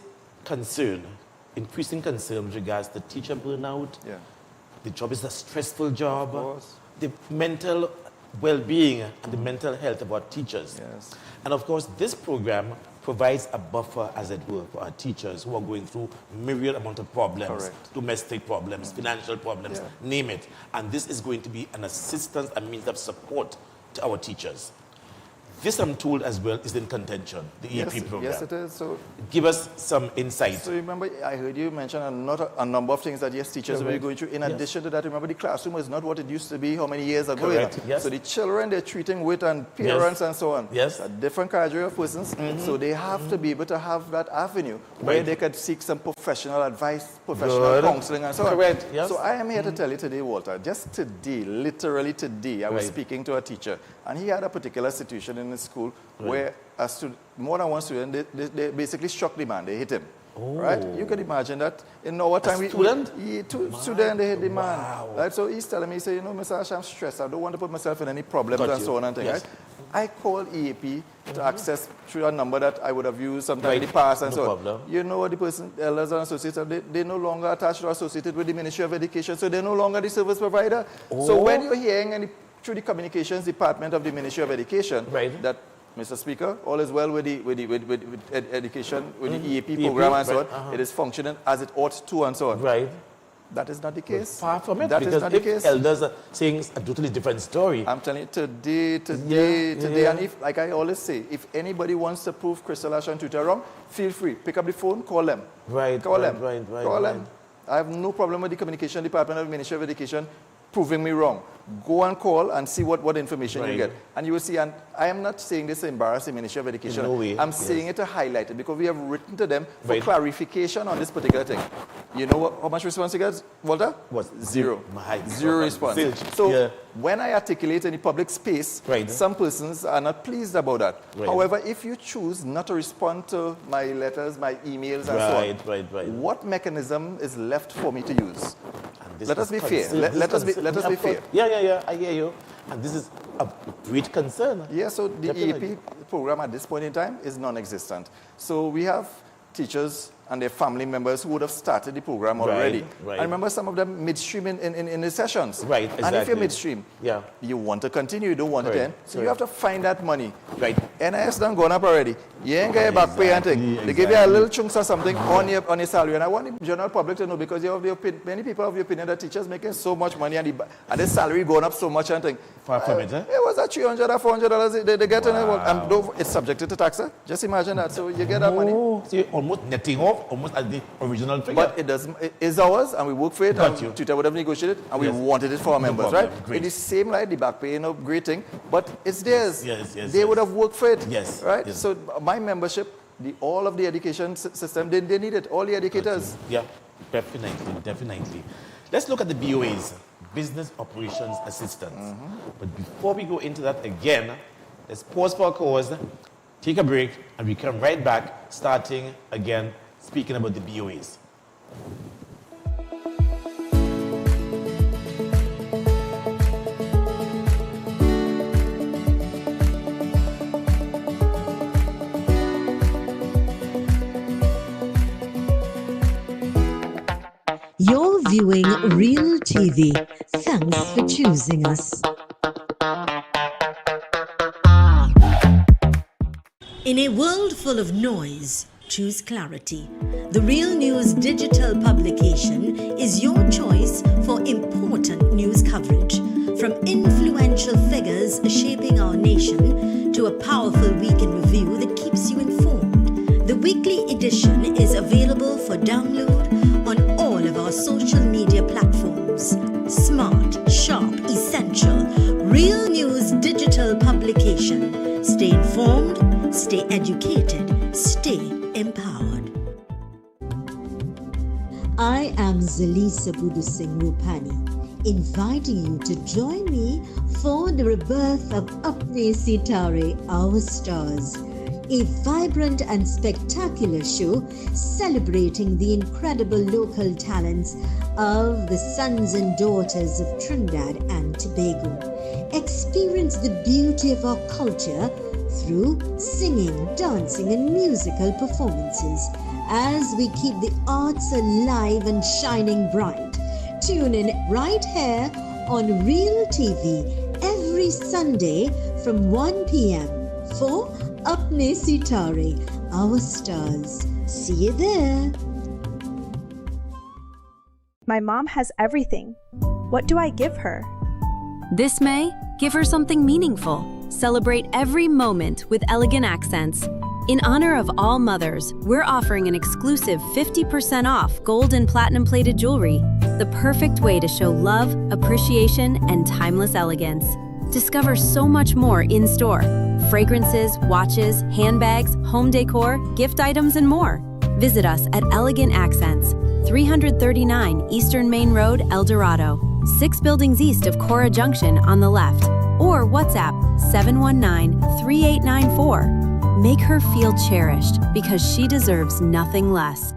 [SPEAKER 2] increasing concern with regards to teacher burnout.
[SPEAKER 3] Yeah.
[SPEAKER 2] The job is a stressful job.
[SPEAKER 3] Of course.
[SPEAKER 2] The mental well-being and the mental health of our teachers.
[SPEAKER 3] Yes.
[SPEAKER 2] And of course, this program provides a buffer, as it were, for our teachers who are going through myriad amount of problems, domestic problems, financial problems, name it. And this is going to be an assistance and means of support to our teachers. This, I'm told as well, is in contention, the EAP program.
[SPEAKER 3] Yes, it is. So,
[SPEAKER 2] give us some insight.
[SPEAKER 3] So remember, I heard you mention a number of things that teachers will be going through. In addition to that, remember, the classroom is not what it used to be how many years ago.
[SPEAKER 2] Correct. Yes.
[SPEAKER 3] So the children they're treating with and parents and so on.
[SPEAKER 2] Yes.
[SPEAKER 3] A different category of persons. So they have to be able to have that avenue where they could seek some professional advice, professional counseling and so on.
[SPEAKER 2] Correct. Yes.
[SPEAKER 3] So I am here to tell you today, Walter, just today, literally today, I was speaking to a teacher and he had a particular situation in his school where more than one student, they basically struck the man. They hit him. Right? You can imagine that in our time. Two students, they hit the man.
[SPEAKER 2] Wow.
[SPEAKER 3] Right? So he's telling me, Mr. Ash, I'm stressed. I don't want to put myself in any problems and so on and things. Right? I called EAP to access through a number that I would have used sometime in the past and so on. You know what the person, elders and associates, they no longer attached or associated with the Ministry of Education, so they're no longer the service provider. So when you're hearing through the communications department of the Ministry of Education that Mr. Speaker, all is well with education, with the EAP program and so on. It is functioning as it ought to and so on.
[SPEAKER 2] Right.
[SPEAKER 3] That is not the case.
[SPEAKER 2] Far from it.
[SPEAKER 3] That is not the case.
[SPEAKER 2] Elders are saying a totally different story.
[SPEAKER 3] I'm telling you, today, and if, like I always say, if anybody wants to prove Crystal Ash and Tutor wrong, feel free. Pick up the phone, call them. Call them. I have no problem with the communication department of the Ministry of Education proving me wrong. Go and call and see what information you get. And you will see, and I am not saying this to embarrass the Ministry of Education.
[SPEAKER 2] No way.
[SPEAKER 3] I'm saying it to highlight it because we have written to them for clarification on this particular thing. You know how much response you get, Walter?
[SPEAKER 2] What?
[SPEAKER 3] Zero. Zero response. So when I articulate in the public space, some persons are not pleased about that. However, if you choose not to respond to my letters, my emails, and so on, what mechanism is left for me to use? Let us be fair. Let us be fair.
[SPEAKER 2] Yeah, I hear you. And this is a great concern.
[SPEAKER 3] Yeah, so the EAP program at this point in time is non-existent. So we have teachers and their family members who would have started the program already.
[SPEAKER 2] Right.
[SPEAKER 3] I remember some of them midstream in the sessions.
[SPEAKER 2] Right, exactly.
[SPEAKER 3] And if you're midstream,
[SPEAKER 2] yeah,
[SPEAKER 3] you want to continue, you don't want
[SPEAKER 2] correct,
[SPEAKER 3] to end. So
[SPEAKER 2] correct.
[SPEAKER 3] you have to find that money.
[SPEAKER 2] Right.
[SPEAKER 3] NIS done gone up already. You ain't get your back pay and thing. They give you a little chunks or something on your salary. And I want the general public to know, because you have many people have the opinion that teachers making so much money and the salary going up so much and thing.
[SPEAKER 2] Far from it, eh?
[SPEAKER 3] It was at $300 or $400 they get in it. And it's subjected to tax. Just imagine that. So you get that money.
[SPEAKER 2] So you're almost netting off, almost at the original figure.
[SPEAKER 3] But it doesn't. It is ours, and we work for it.
[SPEAKER 2] Got
[SPEAKER 3] And
[SPEAKER 2] you.
[SPEAKER 3] Twitter would have negotiated, and we
[SPEAKER 2] Yes.
[SPEAKER 3] wanted it for our
[SPEAKER 2] No
[SPEAKER 3] members,
[SPEAKER 2] problem.
[SPEAKER 3] right?
[SPEAKER 2] Great.
[SPEAKER 3] It is same like the back pay, great thing, but it's theirs.
[SPEAKER 2] Yes,
[SPEAKER 3] They would have worked for it.
[SPEAKER 2] Yes,
[SPEAKER 3] Right?
[SPEAKER 2] yes.
[SPEAKER 3] So my membership, all of the education system, they need it. All the educators.
[SPEAKER 2] Yeah, definitely. Let's look at the BOAs, Business Operations Assistants. But before we go into that again, let's pause for a cause, take a break, and we come right back, starting again, speaking about the BOAs.
[SPEAKER 4] You're viewing Real TV. Thanks for choosing us. In a world full of noise, choose clarity. The Real News digital publication is your choice for important news coverage. From influential figures shaping our nation to a powerful week in review that keeps you informed. The weekly edition is available for download on all of our social media platforms. Smart, sharp, essential. Real News digital publication. Stay informed, stay educated, stay empowered. I am Zalisa Budu Singh Rupani, inviting you to join me for the rebirth of Apne Sitare, Our Stars, a vibrant and spectacular show celebrating the incredible local talents of the sons and daughters of Trinidad and Tobago. Experience the beauty of our culture through singing, dancing, and musical performances as we keep the arts alive and shining bright. Tune in right here on Real TV every Sunday from 1 p.m. for Apne Sitare, Our Stars. See you there.
[SPEAKER 8] My mom has everything. What do I give her?
[SPEAKER 9] This May, give her something meaningful. Celebrate every moment with elegant accents. In honor of all mothers, we're offering an exclusive 50% off gold and platinum plated jewelry, the perfect way to show love, appreciation, and timeless elegance. Discover so much more in store. Fragrances, watches, handbags, home decor, gift items, and more. Visit us at Elegant Accents, 339 Eastern Main Road, El Dorado, 6 buildings east of Cora Junction on the left, or WhatsApp 719-3894. Make her feel cherished because she deserves nothing less.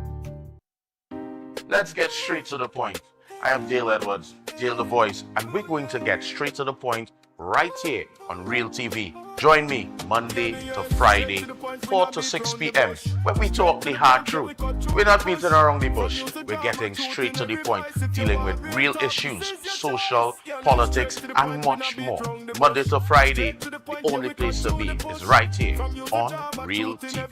[SPEAKER 2] Let's get straight to the point. I am Dale Edwards, Dale the Voice, and we're going to get straight to the point right here on Real TV. Join me Monday to Friday, 4 to 6 p.m. when we talk the hard truth. We're not beating around the bush. We're getting straight to the point, dealing with real issues, social, politics, and much more. Monday to Friday, the only place to be is right here on Real TV.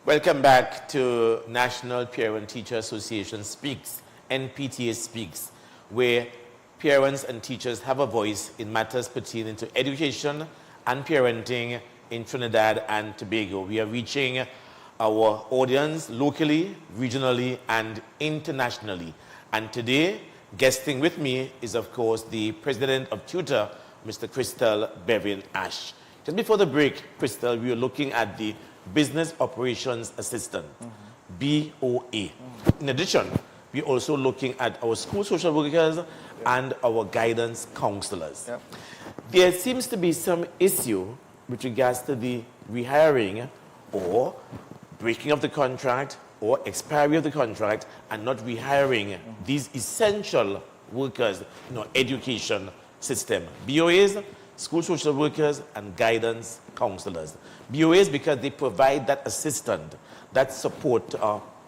[SPEAKER 2] Welcome back to National Parent Teacher Association Speaks, NPTA Speaks, where parents and teachers have a voice in matters pertaining to education and parenting in Trinidad and Tobago. We are reaching our audience locally, regionally, and internationally. And today, guesting with me is, of course, the President of Tutor, Mr. Crystal Bevin Ash. Just before the break, Crystal, we were looking at the Business Operations Assistant, BOA. In addition, we're also looking at our school social workers and our guidance counselors.
[SPEAKER 3] Yep.
[SPEAKER 2] There seems to be some issue with regards to the rehiring or breaking of the contract or expiry of the contract and not rehiring these essential workers in our education system. BOAs, school social workers, and guidance counselors. BOAs because they provide that assistance, that support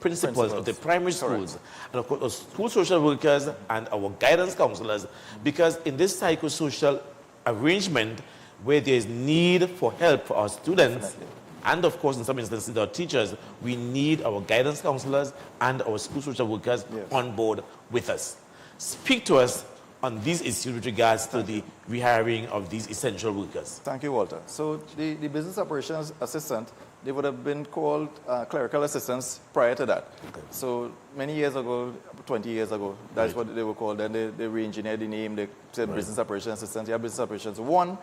[SPEAKER 2] principals of the primary schools, and of course, our school social workers and our guidance counselors, because in this psychosocial arrangement where there is need for help for our students, and of course, in some instances, our teachers, we need our guidance counselors and our school social workers on board with us. Speak to us on these issues with regards to the rehiring of these essential workers.
[SPEAKER 3] Thank you, Walter. So the business operations assistant, they would have been called clerical assistants prior to that.
[SPEAKER 2] Okay.
[SPEAKER 3] So many years ago, 20 years ago, that's what they were called. Then they re-engineered the name, they said business operations assistants. You have business operations 1,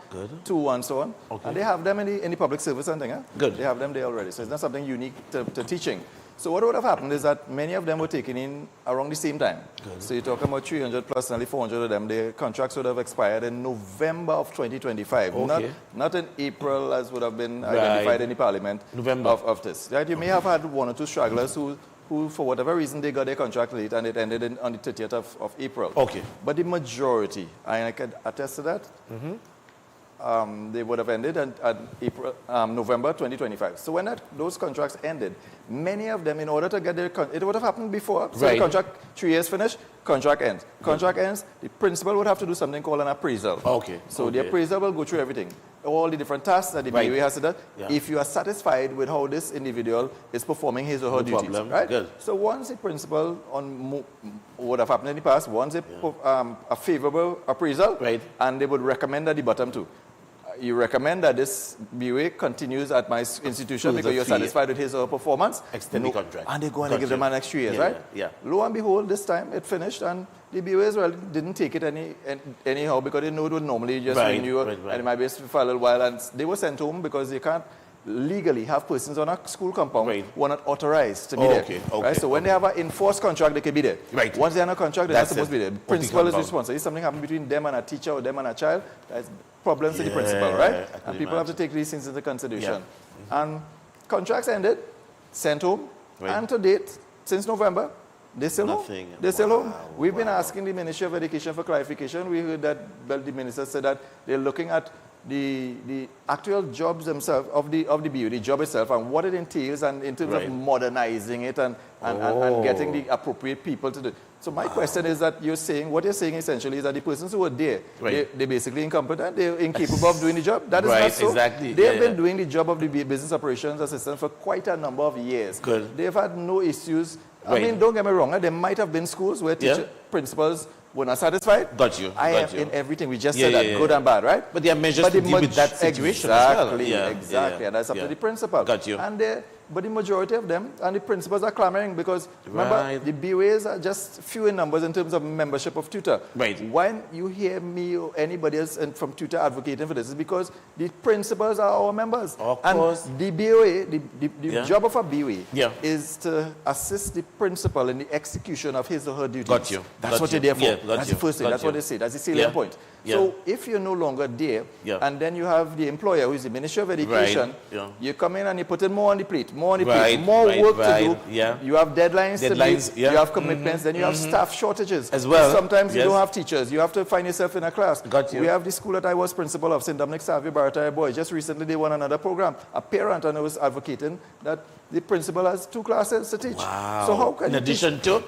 [SPEAKER 3] 2, and so on.
[SPEAKER 2] Okay.
[SPEAKER 3] And they have them in the public service and thing.
[SPEAKER 2] Good.
[SPEAKER 3] They have them there already. So it's not something unique to teaching. So what would have happened is that many of them were taken in around the same time.
[SPEAKER 2] Good.
[SPEAKER 3] So you're talking about 300 plus, nearly 400 of them. Their contracts would have expired in November of 2025.
[SPEAKER 2] Okay.
[SPEAKER 3] Not in April as would have been identified in the parliament
[SPEAKER 2] November.
[SPEAKER 3] of this. Right? You may have had 1 or 2 stragglers who for whatever reason, they got their contract late and it ended on the 30th of April.
[SPEAKER 2] Okay.
[SPEAKER 3] But the majority, and I can attest to that, they would have ended at November 2025. So when those contracts ended, many of them, in order to get their it would have happened before. So the contract, 3 years finished, contract ends. Contract ends, the principal would have to do something called an appraisal.
[SPEAKER 2] Okay.
[SPEAKER 3] So the appraisal will go through everything. All the different tasks that the BOA has to do. Yeah. If you are satisfied with how this individual is performing his or her duties, right?
[SPEAKER 2] Good.
[SPEAKER 3] So once a principal would have happened in the past, once a favorable appraisal, and they would recommend at the bottom too. You recommend that this BOA continues at my institution because you're satisfied with his or her performance.
[SPEAKER 2] Extend the contract.
[SPEAKER 3] And they go and they give them an extra 3 years, right?
[SPEAKER 2] Yeah.
[SPEAKER 3] Lo and behold, this time it finished and the BOAs didn't take it anyhow because they know it would normally just renew and it might be for a little while. And they were sent home because they can't legally have persons on a school compound who are not authorized to be there. Right? So when they have an enforced contract, they can be there. Once they're on a contract, they're not supposed to be there. The principal is responsible. If something happens between them and a teacher or them and a child, that's problems to the principal, right? And people have to take these things into consideration. And contracts ended, sent home, and to date, since November, they're still home. They're still home. We've been asking the Ministry of Education for clarification. We heard that the minister said that they're looking at the actual jobs themselves of the BU, the job itself, and what it entails, and in terms of modernizing it and getting the appropriate people to do it. So my question is that what you're saying essentially is that the persons who are there, they're basically incompetent, they're incapable of doing the job. That is not so.
[SPEAKER 2] Exactly.
[SPEAKER 3] They've been doing the job of the business operations assistant for quite a number of years.
[SPEAKER 2] Good.
[SPEAKER 3] They've had no issues. I mean, don't get me wrong, there might have been schools where principals were not satisfied.
[SPEAKER 2] Got you.
[SPEAKER 3] I am in everything. We just said that, good and bad, right?
[SPEAKER 2] But there are measures to deal with that situation as well.
[SPEAKER 3] Exactly. And that's up to the principal.
[SPEAKER 2] Got you.
[SPEAKER 3] But the majority of them, and the principals are clamoring because, remember, the BOAs are just few in numbers in terms of membership of tutor. When you hear me or anybody else from tutor advocating for this, it's because the principals are our members.
[SPEAKER 2] Of course.
[SPEAKER 3] The BOA, the job of a BOA is to assist the principal in the execution of his or her duties.
[SPEAKER 2] Got you.
[SPEAKER 3] That's what you're there for. That's the first thing. That's what they say. That's the salient point. So if you're no longer there, and then you have the employer, who is the Ministry of Education, you come in and you put in more on the plate, more work to do. You have deadlines to meet, you have commitments, then you have staff shortages.
[SPEAKER 2] As well.
[SPEAKER 3] Sometimes you don't have teachers. You have to find yourself in a class. We have the school that I was principal of, St. Dominic Savio Barataya Boy. Just recently they won another program. A parent and I was advocating that the principal has 2 classes to teach.
[SPEAKER 2] Wow.
[SPEAKER 3] So how can
[SPEAKER 2] in addition to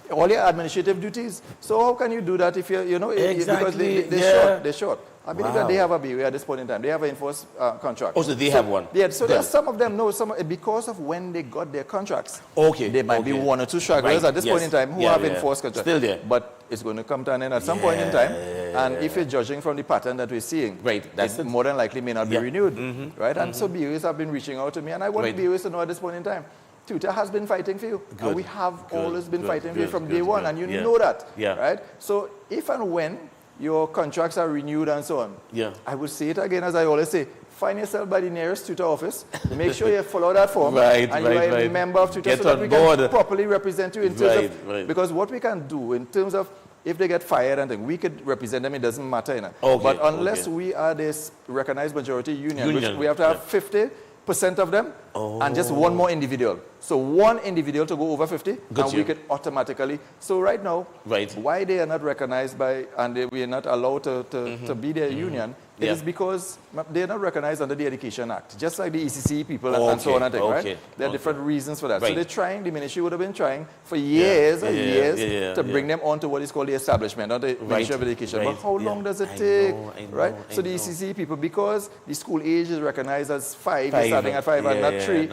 [SPEAKER 3] all your administrative duties. So how can you do that if you're, because they're short. I believe that they have a BOA at this point in time. They have an enforced contract.
[SPEAKER 2] Oh, so they have one?
[SPEAKER 3] Yeah, so there's some of them know, because of when they got their contracts. There might be 1 or 2 stragglers at this point in time who have enforced contracts.
[SPEAKER 2] Still there.
[SPEAKER 3] But it's going to come to an end at some point in time. And if you're judging from the pattern that we're seeing,
[SPEAKER 2] that's
[SPEAKER 3] more than likely may not be renewed. Right? And so BOAs have been reaching out to me. And I want BOAs to know at this point in time, tutor has been fighting for you. And we have always been fighting for you from day one, and you know that. Right? So if and when your contracts are renewed and so on.
[SPEAKER 2] Yeah.
[SPEAKER 3] I will say it again, as I always say, find yourself by the nearest tutor office. Make sure you follow that form.
[SPEAKER 2] Right,
[SPEAKER 3] and
[SPEAKER 2] right,
[SPEAKER 3] you are a
[SPEAKER 2] right.
[SPEAKER 3] member of tutor
[SPEAKER 2] Get
[SPEAKER 3] so that
[SPEAKER 2] on
[SPEAKER 3] we
[SPEAKER 2] board.
[SPEAKER 3] can properly represent you in terms of...
[SPEAKER 2] Right.
[SPEAKER 3] Because what we can do in terms of if they get fired and things, we could represent them, it doesn't matter. You know?
[SPEAKER 2] Okay,
[SPEAKER 3] But unless
[SPEAKER 2] okay.
[SPEAKER 3] we are this recognized majority union, which
[SPEAKER 2] Union,
[SPEAKER 3] we have to have 50% of them and just one more individual. So one individual to go over 50, and we could automatically... So right now, why they are not recognized by, and we are not allowed to be their union, it is because they are not recognized under the Education Act, just like the ECC people and so on and things, right? There are different reasons for that. So they're trying, the ministry would have been trying for years and years to bring them onto what is called the establishment, not the Ministry of Education. But how long does it take, right? So the ECC people, because the school age is recognized as 5, they're starting at 5 and not 3,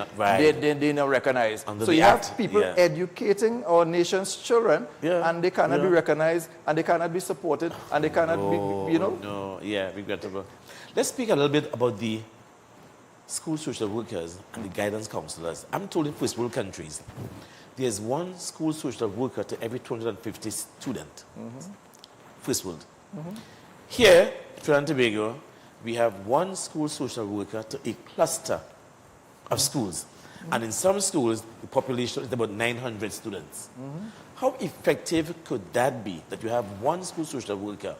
[SPEAKER 3] they're not recognized.
[SPEAKER 2] Under
[SPEAKER 3] so
[SPEAKER 2] the
[SPEAKER 3] you
[SPEAKER 2] act,
[SPEAKER 3] have people educating our nation's children, and they cannot be recognized, and they cannot be supported, and they cannot be, you know.
[SPEAKER 2] No, regrettable. Let's speak a little bit about the school social workers and the guidance counselors. I'm told in first world countries, there's one school social worker to every 250 students. First world. Here, Trinidad and Tobago, we have one school social worker to a cluster of schools. And in some schools, the population is about 900 students. How effective could that be, that you have one school social worker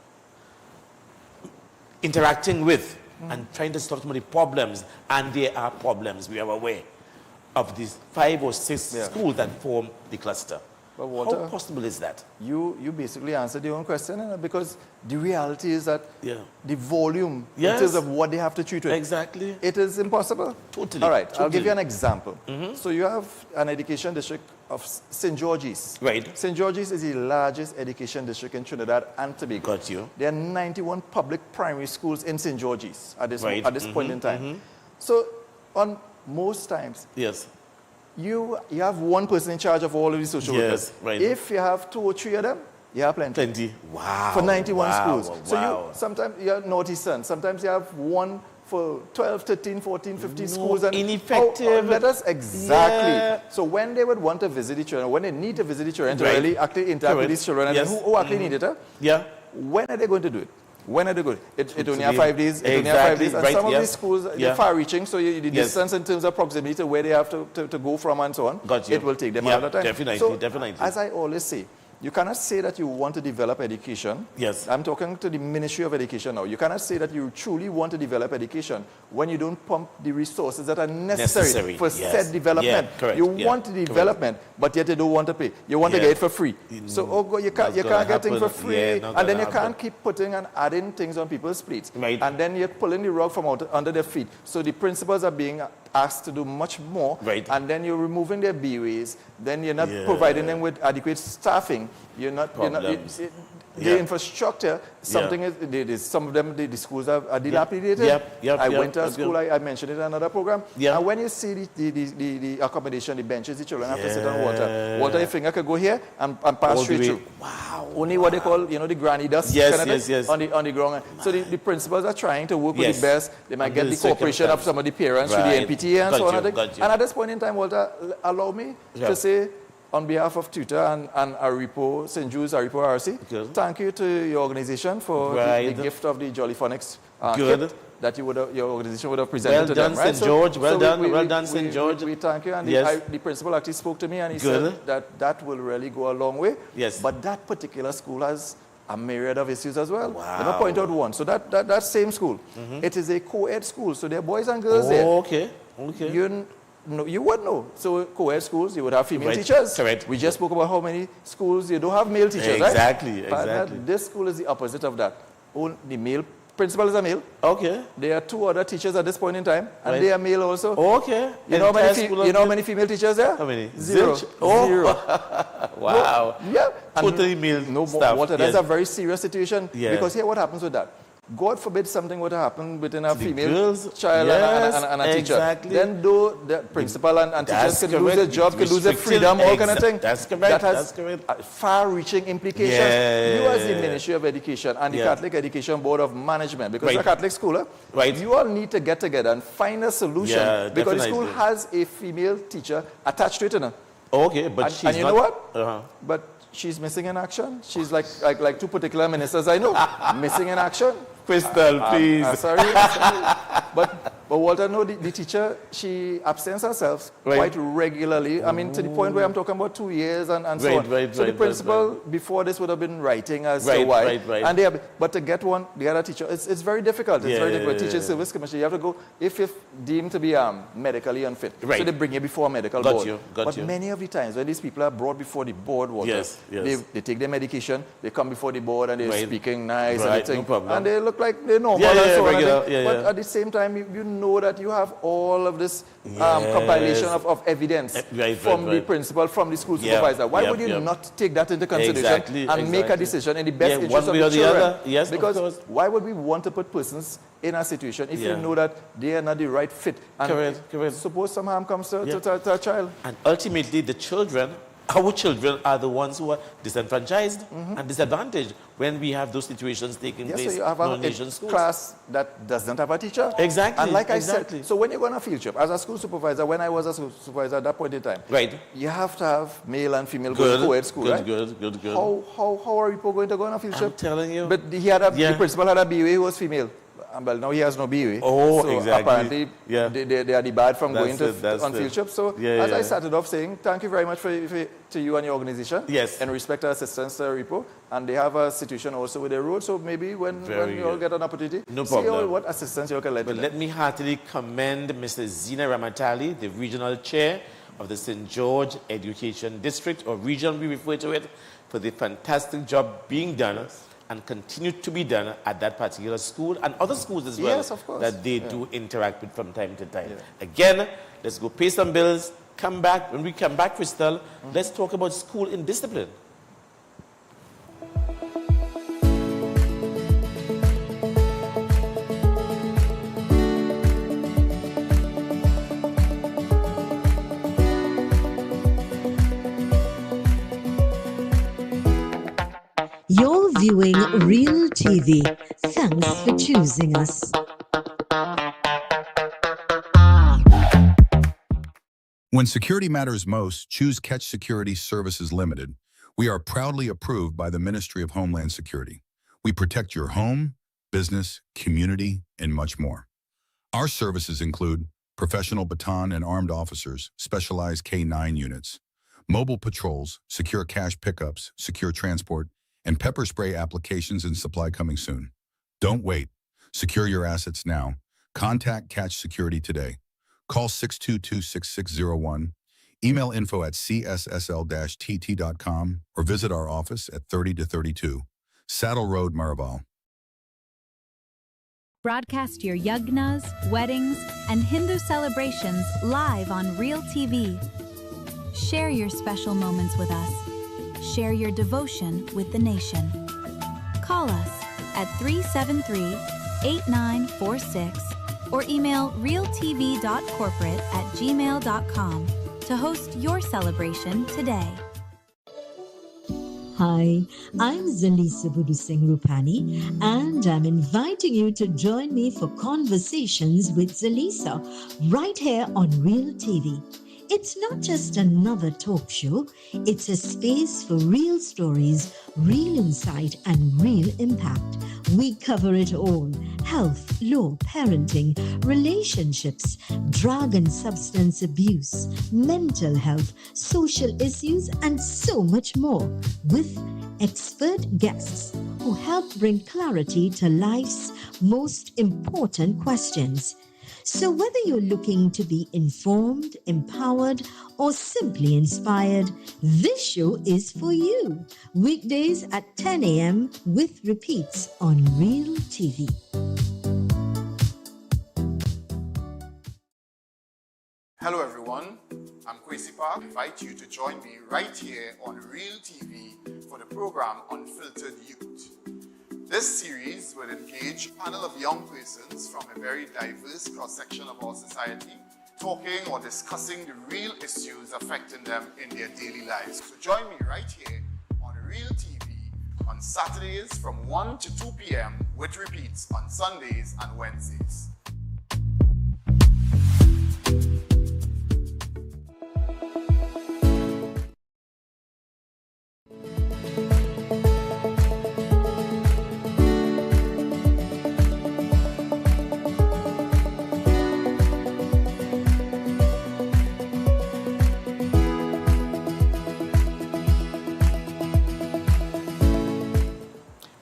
[SPEAKER 2] interacting with and trying to solve some of the problems? And there are problems, we are aware, of these 5 or 6 schools that form the cluster.
[SPEAKER 3] But Walter,
[SPEAKER 2] how possible is that?
[SPEAKER 3] You basically answered your own question, because the reality is that the volume in terms of what they have to treat with, it is impossible.
[SPEAKER 2] Totally.
[SPEAKER 3] All right, I'll give you an example. So you have an education district of St. George's.
[SPEAKER 2] Right.
[SPEAKER 3] St. George's is the largest education district in Trinidad and Tobago.
[SPEAKER 2] Got you.
[SPEAKER 3] There are 91 public primary schools in St. George's at this point in time. So on most times, you have one person in charge of all of these social workers. If you have 2 or 3 of them, you have plenty.
[SPEAKER 2] Wow.
[SPEAKER 3] For 91 schools.
[SPEAKER 2] Wow.
[SPEAKER 3] So you sometimes you have northeastern, sometimes you have one for 12, 13, 14, 15 schools. And
[SPEAKER 2] ineffective.
[SPEAKER 3] Let us exactly. So when they would want to visit the children, when they need to visit the children to really actually interact with these children, and who actually need it, when are they going to do it? When are they good? It only have 5 days. It only have 5 days. And some of these schools, they're far-reaching, so the distance in terms of proximity to where they have to go from and so on, it will take them a lot of time.
[SPEAKER 2] Definitely.
[SPEAKER 3] As I always say, you cannot say that you want to develop education. I'm talking to the Ministry of Education now. You cannot say that you truly want to develop education when you don't pump the resources that are necessary for said development. You want the development, but yet you don't want to pay. You want to get it for free. So you can't get things for free, and then you can't keep putting and adding things on people's plates. And then you're pulling the rug from under their feet. So the principals are being asked to do much more, and then you're removing their BOAs, then you're not providing them with adequate staffing. You're not the infrastructure, something is, some of them, the schools are dilapidated. I went to a school, I mentioned it in another program, and when you see the accommodation, the benches, the children have to sit on water, your finger could go here and pass straight through.
[SPEAKER 2] Wow.
[SPEAKER 3] Only what they call, the granny dust on the ground. So the principals are trying to work with the best. They might get the cooperation of some of the parents through the NPTA and so on. And at this point in time, Walter, allow me to say, on behalf of Tutor and Aripo, St. Jude's Aripo RC, thank you to your organization for the gift of the Jollyphonics kit that your organization would have presented to them.
[SPEAKER 2] St. George. Well done, St. George.
[SPEAKER 3] We thank you. And the principal actually spoke to me and he said that will really go a long way. But that particular school has a myriad of issues as well. Let me point out one. So that same school, it is a co-ed school. So there are boys and girls there.
[SPEAKER 2] Okay.
[SPEAKER 3] You would know. So co-ed schools, you would have female teachers. We just spoke about how many schools you don't have male teachers,
[SPEAKER 2] exactly.
[SPEAKER 3] This school is the opposite of that. The male principal is a male. There are 2 other teachers at this point in time, and they are male also. You know how many female teachers there?
[SPEAKER 2] How many?
[SPEAKER 3] 0. 0.
[SPEAKER 2] Wow. Totally male staff.
[SPEAKER 3] Water. That's a very serious situation, because here what happens with that? God forbid something would happen between a female child and a teacher. Then though the principal and teachers can lose their job, can lose their freedom, all kind of thing.
[SPEAKER 2] That's correct.
[SPEAKER 3] That has far-reaching implications. You as the Ministry of Education and the Catholic Education Board of Management, because it's a Catholic school, you all need to get together and find a solution, because the school has a female teacher attached to it.
[SPEAKER 2] Okay, but she's
[SPEAKER 3] and you
[SPEAKER 2] not,
[SPEAKER 3] know what? But she's missing in action. She's like two particular ministers I know, missing in action.
[SPEAKER 2] Crystal, please.
[SPEAKER 3] Sorry. But Walter, no, the teacher, she absents herself quite regularly. I mean, to the point where I'm talking about 2 years and so on. So the principal before this would have been writing as to why. And but to get the other teacher, it's very difficult. It's very difficult. Teacher Service Commission, you have to go if deemed to be medically unfit. So they bring you before a medical board. But many of the times when these people are brought before the board, Walter, they take their medication, they come before the board and they're speaking nice and everything. And they look like they're normal and so on. But at the same time, you know that you have all of this compilation of evidence from the principal, from the school supervisor. Why would you not take that into consideration and make a decision in the best interest of the children?
[SPEAKER 2] Yes,
[SPEAKER 3] because why would we want to put persons in a situation if you know that they are not the right fit? And
[SPEAKER 2] correct.
[SPEAKER 3] Suppose some harm comes to a child.
[SPEAKER 2] And ultimately, the children, our children, are the ones who are disenfranchised and disadvantaged when we have those situations taking place
[SPEAKER 3] so you have
[SPEAKER 2] in
[SPEAKER 3] a class that doesn't have a teacher.
[SPEAKER 2] Exactly.
[SPEAKER 3] And like I said, so when you go on a field trip, as a school supervisor, when I was a school supervisor at that point in time, you have to have male and female co-ed school, right?
[SPEAKER 2] Good.
[SPEAKER 3] How are people going to go on a field trip?
[SPEAKER 2] I'm telling you.
[SPEAKER 3] But the principal had a BA who was female. Well, now he has no BA.
[SPEAKER 2] So
[SPEAKER 3] apparently, they are debarred from going on field trips. So as I started off saying, thank you very much to you and your organization.
[SPEAKER 2] Yes.
[SPEAKER 3] And respect our assistance to Repo. And they have a situation also with their road. So maybe when you all get an opportunity, see what assistance you can let them.
[SPEAKER 2] Let me heartily commend Mrs. Zina Ramatali, the regional chair of the St. George Education District, or region we refer to it, for the fantastic job being done and continue to be done at that particular school and other schools as well.
[SPEAKER 3] Yes, of course.
[SPEAKER 2] That they do interact with from time to time. Again, let's go pay some bills, come back. When we come back, Crystal, let's talk about school indiscipline.
[SPEAKER 4] You're viewing Real TV. Thanks for choosing us.
[SPEAKER 6] When security matters most, choose Catch Security Services Limited. We are proudly approved by the Ministry of Homeland Security. We protect your home, business, community, and much more. Our services include professional baton and armed officers, specialized K-9 units, mobile patrols, secure cash pickups, secure transport, and pepper spray applications and supply coming soon. Don't wait. Secure your assets now. Contact Catch Security today. Call 622-6601, email info@cssl-tt.com, or visit our office at 30-32, Saddle Road, Maraval.
[SPEAKER 9] Broadcast your yagnas, weddings, and Hindu celebrations live on Real TV. Share your special moments with us. Share your devotion with the nation. Call us at 373-8946 or email realtv.corporate@gmail.com to host your celebration today.
[SPEAKER 4] Hi, I'm Zalisa Budu Singh Rupani, and I'm inviting you to join me for Conversations with Zalisa right here on Real TV. It's not just another talk show, it's a space for real stories, real insight, and real impact. We cover it all: health, law, parenting, relationships, drug and substance abuse, mental health, social issues, and so much more, with expert guests who help bring clarity to life's most important questions. So whether you're looking to be informed, empowered, or simply inspired, this show is for you. Weekdays at 10 a.m. with repeats on Real TV.
[SPEAKER 10] Hello everyone, I'm Kwesi Park. I invite you to join me right here on Real TV for the program Unfiltered Youth. This series will engage a panel of young persons from a very diverse cross-section of our society, talking or discussing the real issues affecting them in their daily lives. So join me right here on Real TV on Saturdays from 1 to 2 p.m. with repeats on Sundays and Wednesdays.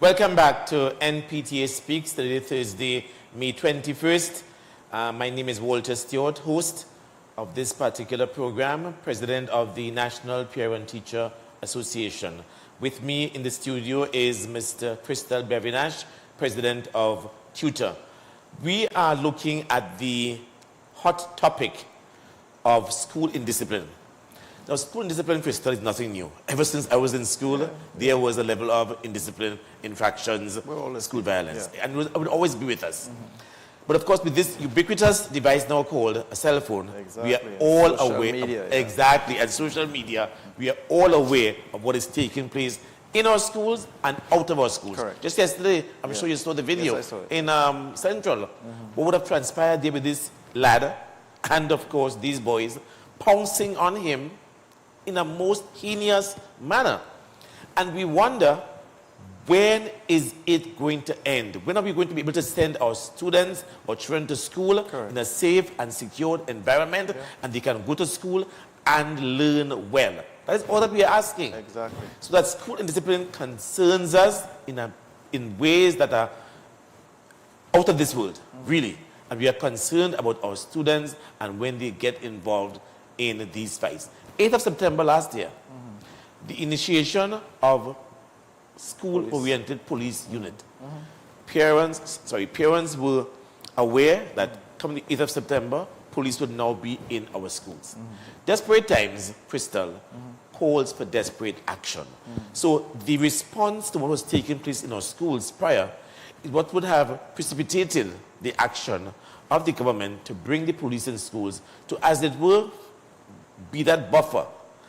[SPEAKER 2] Welcome back to NPTA Speaks, today Thursday, May 21st. My name is Walter Stewart, host of this particular program, president of the National Parent Teacher Association. With me in the studio is Mr. Crystal Bevinash, president of Tutor. We are looking at the hot topic of school indiscipline. Now, school indiscipline, Crystal, is nothing new. Ever since I was in school, there was a level of indiscipline, infractions, school violence, and it would always be with us. But of course, with this ubiquitous device now called a cell phone, we are all aware, exactly, and social media, we are all aware of what is taking place in our schools and out of our schools.
[SPEAKER 3] Correct.
[SPEAKER 2] Just yesterday, I'm sure you saw the video in Central. What would have transpired there with this lad and, of course, these boys pouncing on him in a most heinous manner. And we wonder, when is it going to end? When are we going to be able to send our students or children to school in a safe and secured environment, and they can go to school and learn well? That is all that we are asking.
[SPEAKER 3] Exactly.
[SPEAKER 2] So that school indiscipline concerns us in ways that are out of this world, really. And we are concerned about our students and when they get involved in these fights. 8th of September last year, the initiation of school-oriented police unit. Parents were aware that coming the 8th of September, police would now be in our schools. Desperate times, Crystal, calls for desperate action. So the response to what was taking place in our schools prior is what would have precipitated the action of the government to bring the police in schools to, as it were, be that buffer,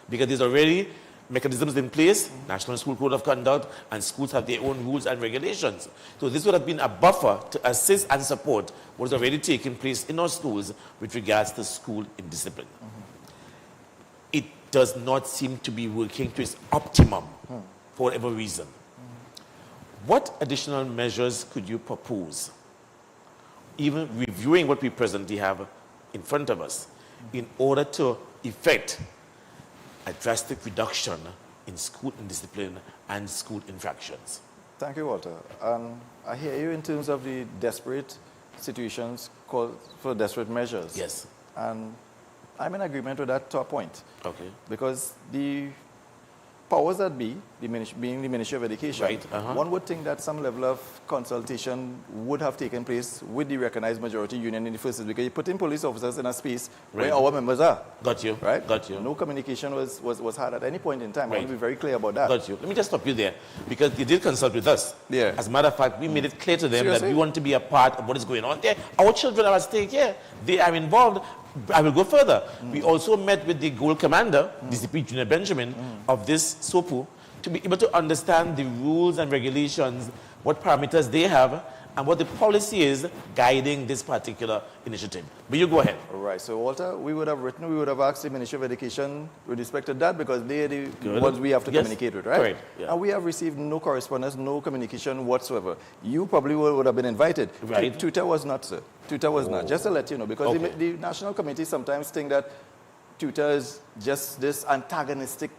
[SPEAKER 2] because there's already mechanisms in place, National School Code of Conduct, and schools have their own rules and regulations. So this would have been a buffer to assist and support what is already taking place in our schools with regards to school indiscipline. It does not seem to be working to its optimum for whatever reason. What additional measures could you propose, even reviewing what we presently have in front of us, in order to effect a drastic reduction in school indiscipline and school infractions?
[SPEAKER 3] Thank you, Walter. I hear you in terms of the desperate situations called for desperate measures.
[SPEAKER 2] Yes.
[SPEAKER 3] And I'm in agreement with that to a point.
[SPEAKER 2] Okay.
[SPEAKER 3] Because the powers that be, being the Ministry of Education, one would think that some level of consultation would have taken place with the recognized majority union in the first place, because you put in police officers in a space where our members are.
[SPEAKER 2] Got you.
[SPEAKER 3] Right?
[SPEAKER 2] Got you.
[SPEAKER 3] No communication was had at any point in time. I want to be very clear about that.
[SPEAKER 2] Got you. Let me just stop you there, because they did consult with us.
[SPEAKER 3] Yeah.
[SPEAKER 2] As a matter of fact, we made it clear to them
[SPEAKER 3] Seriously?
[SPEAKER 2] that we want to be a part of what is going on there. Our children are at stake here. They are involved. I will go further. We also met with the goal commander, DCP Junior Benjamin, of this SOPU, to be able to understand the rules and regulations, what parameters they have, and what the policy is guiding this particular initiative. But you go ahead.
[SPEAKER 3] All right. So, Walter, we would have asked the Ministry of Education with respect to that, because they are the ones we have to communicate with, right?
[SPEAKER 2] Correct. Yeah.
[SPEAKER 3] And we have received no correspondence, no communication whatsoever. You probably would have been invited.
[SPEAKER 2] Right.
[SPEAKER 3] Tutor was not, sir. Tutor was not. Just to let you know, because the National Committee sometimes think that Tutor is just this antagonistic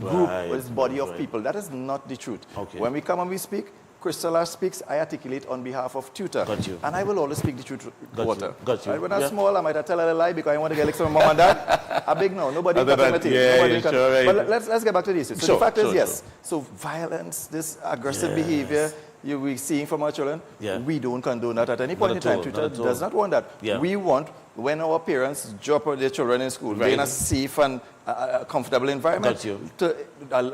[SPEAKER 3] group with this body of people. That is not the truth.
[SPEAKER 2] Okay.
[SPEAKER 3] When we come and we speak, Crystal speaks, I articulate on behalf of Tutor.
[SPEAKER 2] Got you.
[SPEAKER 3] And I will always speak the truth, Walter.
[SPEAKER 2] Got you.
[SPEAKER 3] Right? When I'm small, I might have tell a lie because I want to get like some mom and dad. I big no. Nobody can tell it. But let's get back to this. So the fact is, yes. So violence, this aggressive behavior we're seeing from our children, we don't condone that at any point in time. Tutor does not want that.
[SPEAKER 2] Yeah.
[SPEAKER 3] We want, when our parents drop their children in school, they're in a safe and comfortable environment.
[SPEAKER 2] Got you.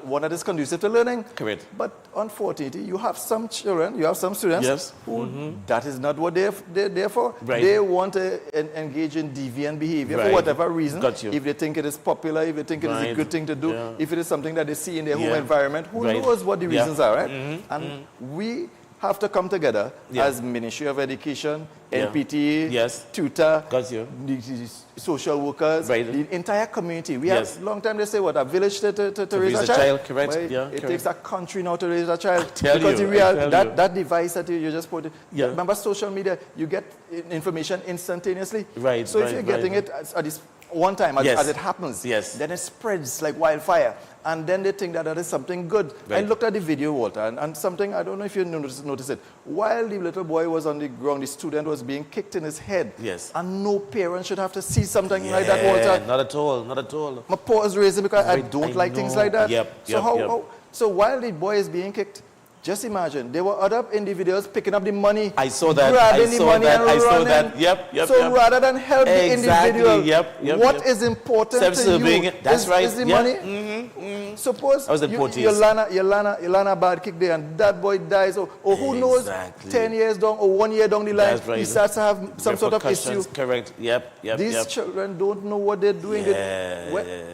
[SPEAKER 3] One that is conducive to learning.
[SPEAKER 2] Correct.
[SPEAKER 3] But unfortunately, you have some children, you have some students who that is not what they're there for.
[SPEAKER 2] Right.
[SPEAKER 3] They want to engage in deviant behavior for whatever reason.
[SPEAKER 2] Got you.
[SPEAKER 3] If they think it is popular, if they think it is a good thing to do, if it is something that they see in their home environment, who knows what the reasons are, right? And we have to come together as Ministry of Education, NPTA, Tutor, the social workers, the entire community. We have long time they say what, a village to raise a child.
[SPEAKER 2] Correct.
[SPEAKER 3] It takes a country now to raise a child.
[SPEAKER 2] Because
[SPEAKER 3] that device that you just put, remember social media, you get information instantaneously.
[SPEAKER 2] Right.
[SPEAKER 3] So if you're getting it at this one time, as,
[SPEAKER 2] Yes.
[SPEAKER 3] as it happens.
[SPEAKER 2] Yes.
[SPEAKER 3] Then it spreads like wildfire. And then they think that that is something good.
[SPEAKER 2] Right.
[SPEAKER 3] I looked at the video, Walter, and something, I don't know if you noticed it. While the little boy was on the ground, the student was being kicked in his head.
[SPEAKER 2] Yes.
[SPEAKER 3] And no parent should have to see something like that, Walter.
[SPEAKER 2] Not at all, not at all.
[SPEAKER 3] My paw is raising because I
[SPEAKER 2] Right,
[SPEAKER 3] don't
[SPEAKER 2] I
[SPEAKER 3] like things
[SPEAKER 2] know.
[SPEAKER 3] like that.
[SPEAKER 2] Yep,
[SPEAKER 3] So
[SPEAKER 2] yep,
[SPEAKER 3] how,
[SPEAKER 2] yep.
[SPEAKER 3] so while the boy is being kicked, just imagine, there were other individuals picking up the money.
[SPEAKER 2] I saw that.
[SPEAKER 3] Grabbing
[SPEAKER 2] I
[SPEAKER 3] the
[SPEAKER 2] saw
[SPEAKER 3] money
[SPEAKER 2] that.
[SPEAKER 3] and
[SPEAKER 2] I saw
[SPEAKER 3] running.
[SPEAKER 2] that. Yep.
[SPEAKER 3] So rather than help the
[SPEAKER 2] Exactly.
[SPEAKER 3] individual, what is important to
[SPEAKER 2] Self-serving.
[SPEAKER 3] you
[SPEAKER 2] That's right.
[SPEAKER 3] is the
[SPEAKER 2] Yeah.
[SPEAKER 3] money. Suppose
[SPEAKER 2] That was the
[SPEAKER 3] you,
[SPEAKER 2] Portuguese.
[SPEAKER 3] Yolana bad kick there and that boy dies, or who knows,
[SPEAKER 2] Exactly.
[SPEAKER 3] 10 years down or 1 year down the line,
[SPEAKER 2] That's right.
[SPEAKER 3] he starts to have some sort of issue.
[SPEAKER 2] Repercussions, correct. Yep.
[SPEAKER 3] These children don't know what they're doing.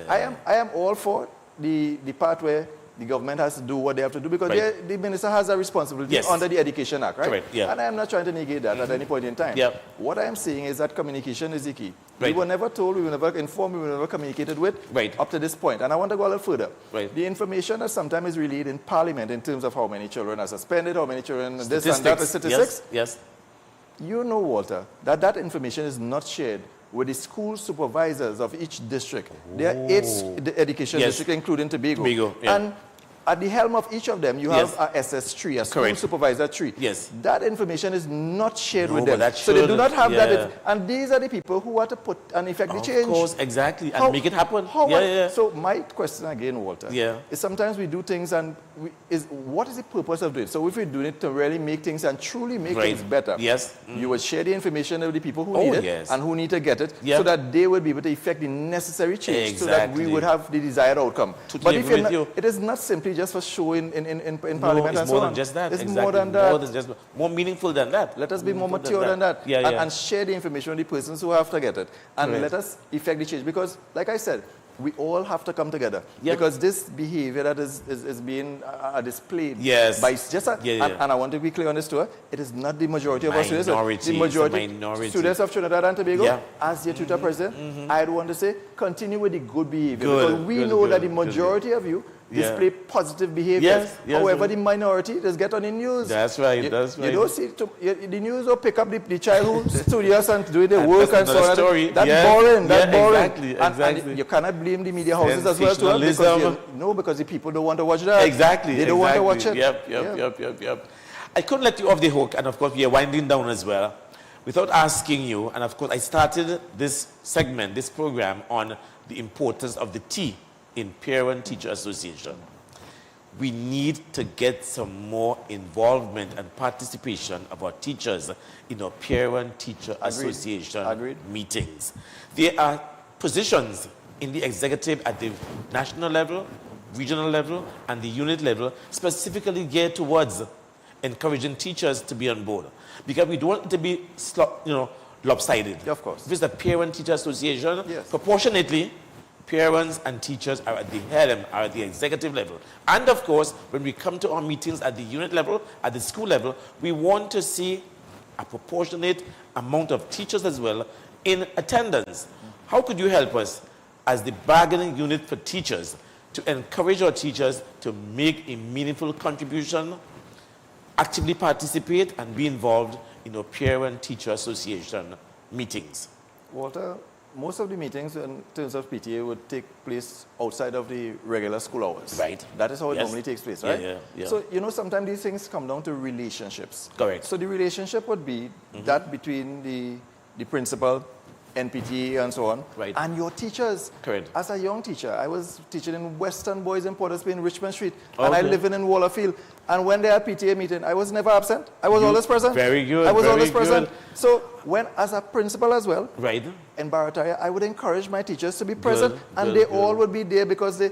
[SPEAKER 3] I am all for the part where the government has to do what they have to do because
[SPEAKER 2] Right.
[SPEAKER 3] the minister has a responsibility
[SPEAKER 2] Yes.
[SPEAKER 3] under the Education Act, right?
[SPEAKER 2] Correct, yeah.
[SPEAKER 3] And I am not trying to negate that at any point in time.
[SPEAKER 2] Yep.
[SPEAKER 3] What I am saying is that communication is the key.
[SPEAKER 2] Right.
[SPEAKER 3] We were never told, we were never informed, we were never communicated with
[SPEAKER 2] Right.
[SPEAKER 3] up to this point. And I want to go a little further.
[SPEAKER 2] Right.
[SPEAKER 3] The information that sometimes is relayed in Parliament in terms of how many children are suspended, how many children this and that, statistics.
[SPEAKER 2] Yes.
[SPEAKER 3] You know, Walter, that information is not shared with the school supervisors of each district. There are 8 education
[SPEAKER 2] Yes.
[SPEAKER 3] districts, including Tobago.
[SPEAKER 2] Yeah.
[SPEAKER 3] And at the helm of each of them, you have
[SPEAKER 2] Yes.
[SPEAKER 3] a SS3, a school
[SPEAKER 2] Correct.
[SPEAKER 3] supervisor 3.
[SPEAKER 2] Yes.
[SPEAKER 3] That information is not shared
[SPEAKER 2] No,
[SPEAKER 3] with
[SPEAKER 2] but
[SPEAKER 3] them.
[SPEAKER 2] that
[SPEAKER 3] So they do
[SPEAKER 2] should,
[SPEAKER 3] not have
[SPEAKER 2] yeah.
[SPEAKER 3] that. And these are the people who are to put and effect the change.
[SPEAKER 2] Of course, exactly. And
[SPEAKER 3] How-
[SPEAKER 2] make it happen.
[SPEAKER 3] how-
[SPEAKER 2] Yeah.
[SPEAKER 3] So my question again, Walter,
[SPEAKER 2] Yeah.
[SPEAKER 3] is sometimes we do things and what is the purpose of doing it? So if we're doing it to really make things and truly make
[SPEAKER 2] Right.
[SPEAKER 3] things better,
[SPEAKER 2] Yes.
[SPEAKER 3] you will share the information with the people who
[SPEAKER 2] Oh,
[SPEAKER 3] need it
[SPEAKER 2] yes.
[SPEAKER 3] and who need to get it
[SPEAKER 2] Yeah.
[SPEAKER 3] so that they will be able to effect the necessary change so that we
[SPEAKER 2] Exactly.
[SPEAKER 3] would have the desired outcome.
[SPEAKER 2] Totally
[SPEAKER 3] But if
[SPEAKER 2] agree
[SPEAKER 3] you're
[SPEAKER 2] with
[SPEAKER 3] not,
[SPEAKER 2] you.
[SPEAKER 3] it is not simply just for showing in
[SPEAKER 2] No,
[SPEAKER 3] Parliament
[SPEAKER 2] it's
[SPEAKER 3] and so
[SPEAKER 2] more
[SPEAKER 3] on.
[SPEAKER 2] than just that.
[SPEAKER 3] It's
[SPEAKER 2] exactly.
[SPEAKER 3] more than that.
[SPEAKER 2] More than just more meaningful than that.
[SPEAKER 3] Let us be more
[SPEAKER 2] Meaningful
[SPEAKER 3] mature than that,
[SPEAKER 2] Yeah.
[SPEAKER 3] and share the information with the persons who have to get it. And
[SPEAKER 2] Correct.
[SPEAKER 3] let us effect the change. Because, like I said, we all have to come together.
[SPEAKER 2] Yeah.
[SPEAKER 3] Because this behavior that is being displayed
[SPEAKER 2] Yes.
[SPEAKER 3] by just
[SPEAKER 2] Yeah.
[SPEAKER 3] and I want to be clear on this too, it is not the majority of our students.
[SPEAKER 2] Minority.
[SPEAKER 3] The majority
[SPEAKER 2] It's a minority.
[SPEAKER 3] students of Trinidad and Tobago,
[SPEAKER 2] Yeah.
[SPEAKER 3] as your tutor president, I'd want to say continue with the good behavior.
[SPEAKER 2] Good,
[SPEAKER 3] Because we
[SPEAKER 2] good,
[SPEAKER 3] know that the
[SPEAKER 2] good,
[SPEAKER 3] majority of you
[SPEAKER 2] Yeah.
[SPEAKER 3] display positive behaviors.
[SPEAKER 2] Yes,
[SPEAKER 3] However, the minority just get on the news.
[SPEAKER 2] That's right,
[SPEAKER 3] You,
[SPEAKER 2] that's
[SPEAKER 3] you
[SPEAKER 2] right.
[SPEAKER 3] don't see the news will pick up the child who's studious and doing the work
[SPEAKER 2] That's
[SPEAKER 3] and so
[SPEAKER 2] another
[SPEAKER 3] on.
[SPEAKER 2] story.
[SPEAKER 3] That's
[SPEAKER 2] Yes.
[SPEAKER 3] boring. That's
[SPEAKER 2] Yeah,
[SPEAKER 3] boring.
[SPEAKER 2] exactly,
[SPEAKER 3] And
[SPEAKER 2] exactly.
[SPEAKER 3] you cannot blame the media houses as well too, because
[SPEAKER 2] Sensationalism.
[SPEAKER 3] because the people don't want to watch that.
[SPEAKER 2] Exactly.
[SPEAKER 3] They don't want to watch it.
[SPEAKER 2] Yep.
[SPEAKER 3] Yeah.
[SPEAKER 2] I couldn't let you off the hook, and of course we are winding down as well, without asking you. And of course, I started this segment, this program, on the importance of the T in Parent-Teacher Association. We need to get some more involvement and participation of our teachers in our Parent-Teacher Association meetings. There are positions in the executive at the national level, regional level, and the unit level, specifically geared towards encouraging teachers to be on board. Because we don't want it to be lopsided.
[SPEAKER 3] Yeah, of course.
[SPEAKER 2] If it's a Parent-Teacher Association,
[SPEAKER 3] Yes.
[SPEAKER 2] proportionately, parents and teachers are at the head, are at the executive level. And of course, when we come to our meetings at the unit level, at the school level, we want to see a proportionate amount of teachers as well in attendance. How could you help us as the bargaining unit for teachers to encourage our teachers to make a meaningful contribution, actively participate, and be involved in our Parent-Teacher Association meetings?
[SPEAKER 3] Walter, most of the meetings in terms of PTA would take place outside of the regular school hours.
[SPEAKER 2] Right.
[SPEAKER 3] That is how it
[SPEAKER 2] Yes.
[SPEAKER 3] normally takes place,
[SPEAKER 2] Yeah,
[SPEAKER 3] right?
[SPEAKER 2] yeah.
[SPEAKER 3] So, sometimes these things come down to relationships.
[SPEAKER 2] Correct.
[SPEAKER 3] So the relationship would be that between the principal, NPTA and so on,
[SPEAKER 2] Right.
[SPEAKER 3] and your teachers.
[SPEAKER 2] Correct.
[SPEAKER 3] As a young teacher, I was teaching in Western Boys in Port of Spain, Richmond Street, and I
[SPEAKER 2] Okay.
[SPEAKER 3] live in Wallerfield. And when they had PTA meeting, I was never absent. I was always present.
[SPEAKER 2] Very good,
[SPEAKER 3] I was
[SPEAKER 2] very
[SPEAKER 3] always present.
[SPEAKER 2] good.
[SPEAKER 3] So when, as a principal as well,
[SPEAKER 2] Right.
[SPEAKER 3] in Barataria, I would encourage my teachers to be present, and
[SPEAKER 2] good,
[SPEAKER 3] they
[SPEAKER 2] good.
[SPEAKER 3] all would be there because they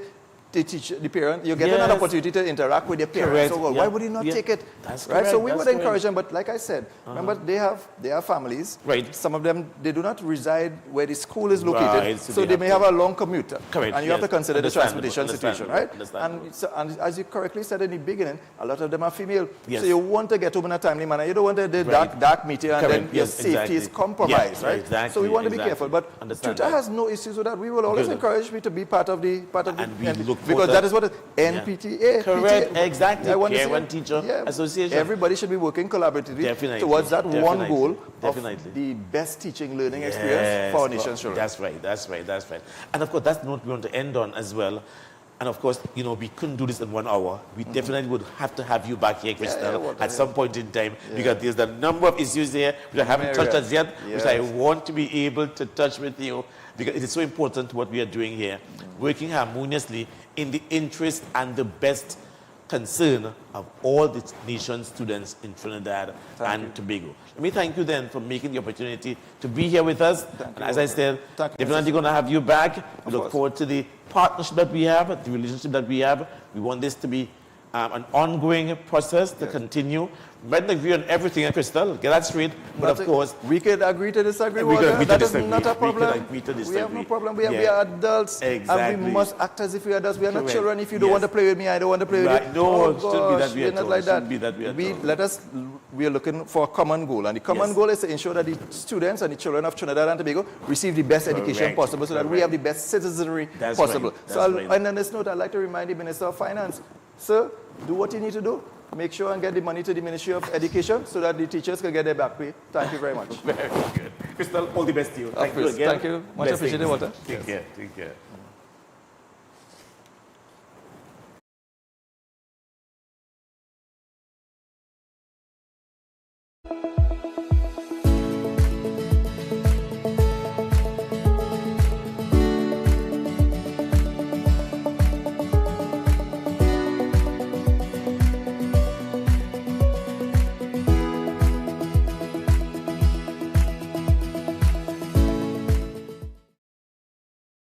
[SPEAKER 3] teach the parent. You get an
[SPEAKER 2] Yes.
[SPEAKER 3] opportunity to interact with your parents.
[SPEAKER 2] Correct.
[SPEAKER 3] So well,
[SPEAKER 2] Yeah.
[SPEAKER 3] why would you not
[SPEAKER 2] Yeah.
[SPEAKER 3] take it?
[SPEAKER 2] That's
[SPEAKER 3] right. So
[SPEAKER 2] correct.
[SPEAKER 3] we
[SPEAKER 2] That's
[SPEAKER 3] would
[SPEAKER 2] correct.
[SPEAKER 3] encourage them, but like I said, remember they have families.
[SPEAKER 2] Right.
[SPEAKER 3] Some of them they do not reside where the school is located,
[SPEAKER 2] Right, so
[SPEAKER 3] so
[SPEAKER 2] they
[SPEAKER 3] they
[SPEAKER 2] have
[SPEAKER 3] may
[SPEAKER 2] to-
[SPEAKER 3] have a long commute.
[SPEAKER 2] Correct,
[SPEAKER 3] And you have
[SPEAKER 2] yes.
[SPEAKER 3] to consider the
[SPEAKER 2] Understandable,
[SPEAKER 3] transportation situation, right?
[SPEAKER 2] understandable.
[SPEAKER 3] And as you correctly said in the beginning, a lot of them are female.
[SPEAKER 2] Yes.
[SPEAKER 3] So you want to get home in a timely manner. You don't want the
[SPEAKER 2] Right.
[SPEAKER 3] dark meeting and
[SPEAKER 2] Correct,
[SPEAKER 3] then your
[SPEAKER 2] yes,
[SPEAKER 3] safety is
[SPEAKER 2] exactly.
[SPEAKER 3] compromised,
[SPEAKER 2] Yes,
[SPEAKER 3] right?
[SPEAKER 2] exactly,
[SPEAKER 3] So we want to be
[SPEAKER 2] exactly.
[SPEAKER 3] careful. But
[SPEAKER 2] Understand
[SPEAKER 3] tutor
[SPEAKER 2] that.
[SPEAKER 3] has no issues with that. We will always
[SPEAKER 2] Good.
[SPEAKER 3] encourage me to be part of the
[SPEAKER 2] And we look
[SPEAKER 3] Because that is what NPTA.
[SPEAKER 2] Correct,
[SPEAKER 3] PTA,
[SPEAKER 2] exactly.
[SPEAKER 3] I want to
[SPEAKER 2] Parent
[SPEAKER 3] say,
[SPEAKER 2] Teacher Association.
[SPEAKER 3] Everybody should be working collaboratively towards that one goal of the best teaching learning experience for our nation's children.
[SPEAKER 2] That's right. And of course, that's not what we want to end on as well. And of course, you know, we couldn't do this in 1 hour. We definitely would have to have you back here, Crystal, at some point in time, because there's a number of issues here which I haven't touched as yet, which I want to be able to touch with you, because it is so important what we are doing here, working harmoniously in the interest and the best concern of all the nation's students in Trinidad and Tobago. Let me thank you then for making the opportunity to be here with us. And as I said, definitely going to have you back. We look forward to the partnership that we have, the relationship that we have. We want this to be an ongoing process to continue. We might not agree on everything, Crystal, get that straight. But of course,
[SPEAKER 3] we could agree to disagree. That is not a problem. We have no problem. We are adults, and we must act as if we are adults. We are not children. If you don't want to play with me, I don't want to play with you.
[SPEAKER 2] No, it shouldn't be that way at all.
[SPEAKER 3] Not like that. We are looking for a common goal, and the common goal is to ensure that the students and the children of Trinidad and Tobago receive the best education possible, so that we have the best citizenry possible. And on this note, I'd like to remind the Minister of Finance, sir, do what you need to do. Make sure and get the money to the Ministry of Education so that the teachers can get their back pay. Thank you very much.
[SPEAKER 2] Very good. Crystal, all the best to you. Thank you again.
[SPEAKER 3] Thank you. Much appreciated, Walter.
[SPEAKER 2] Take care.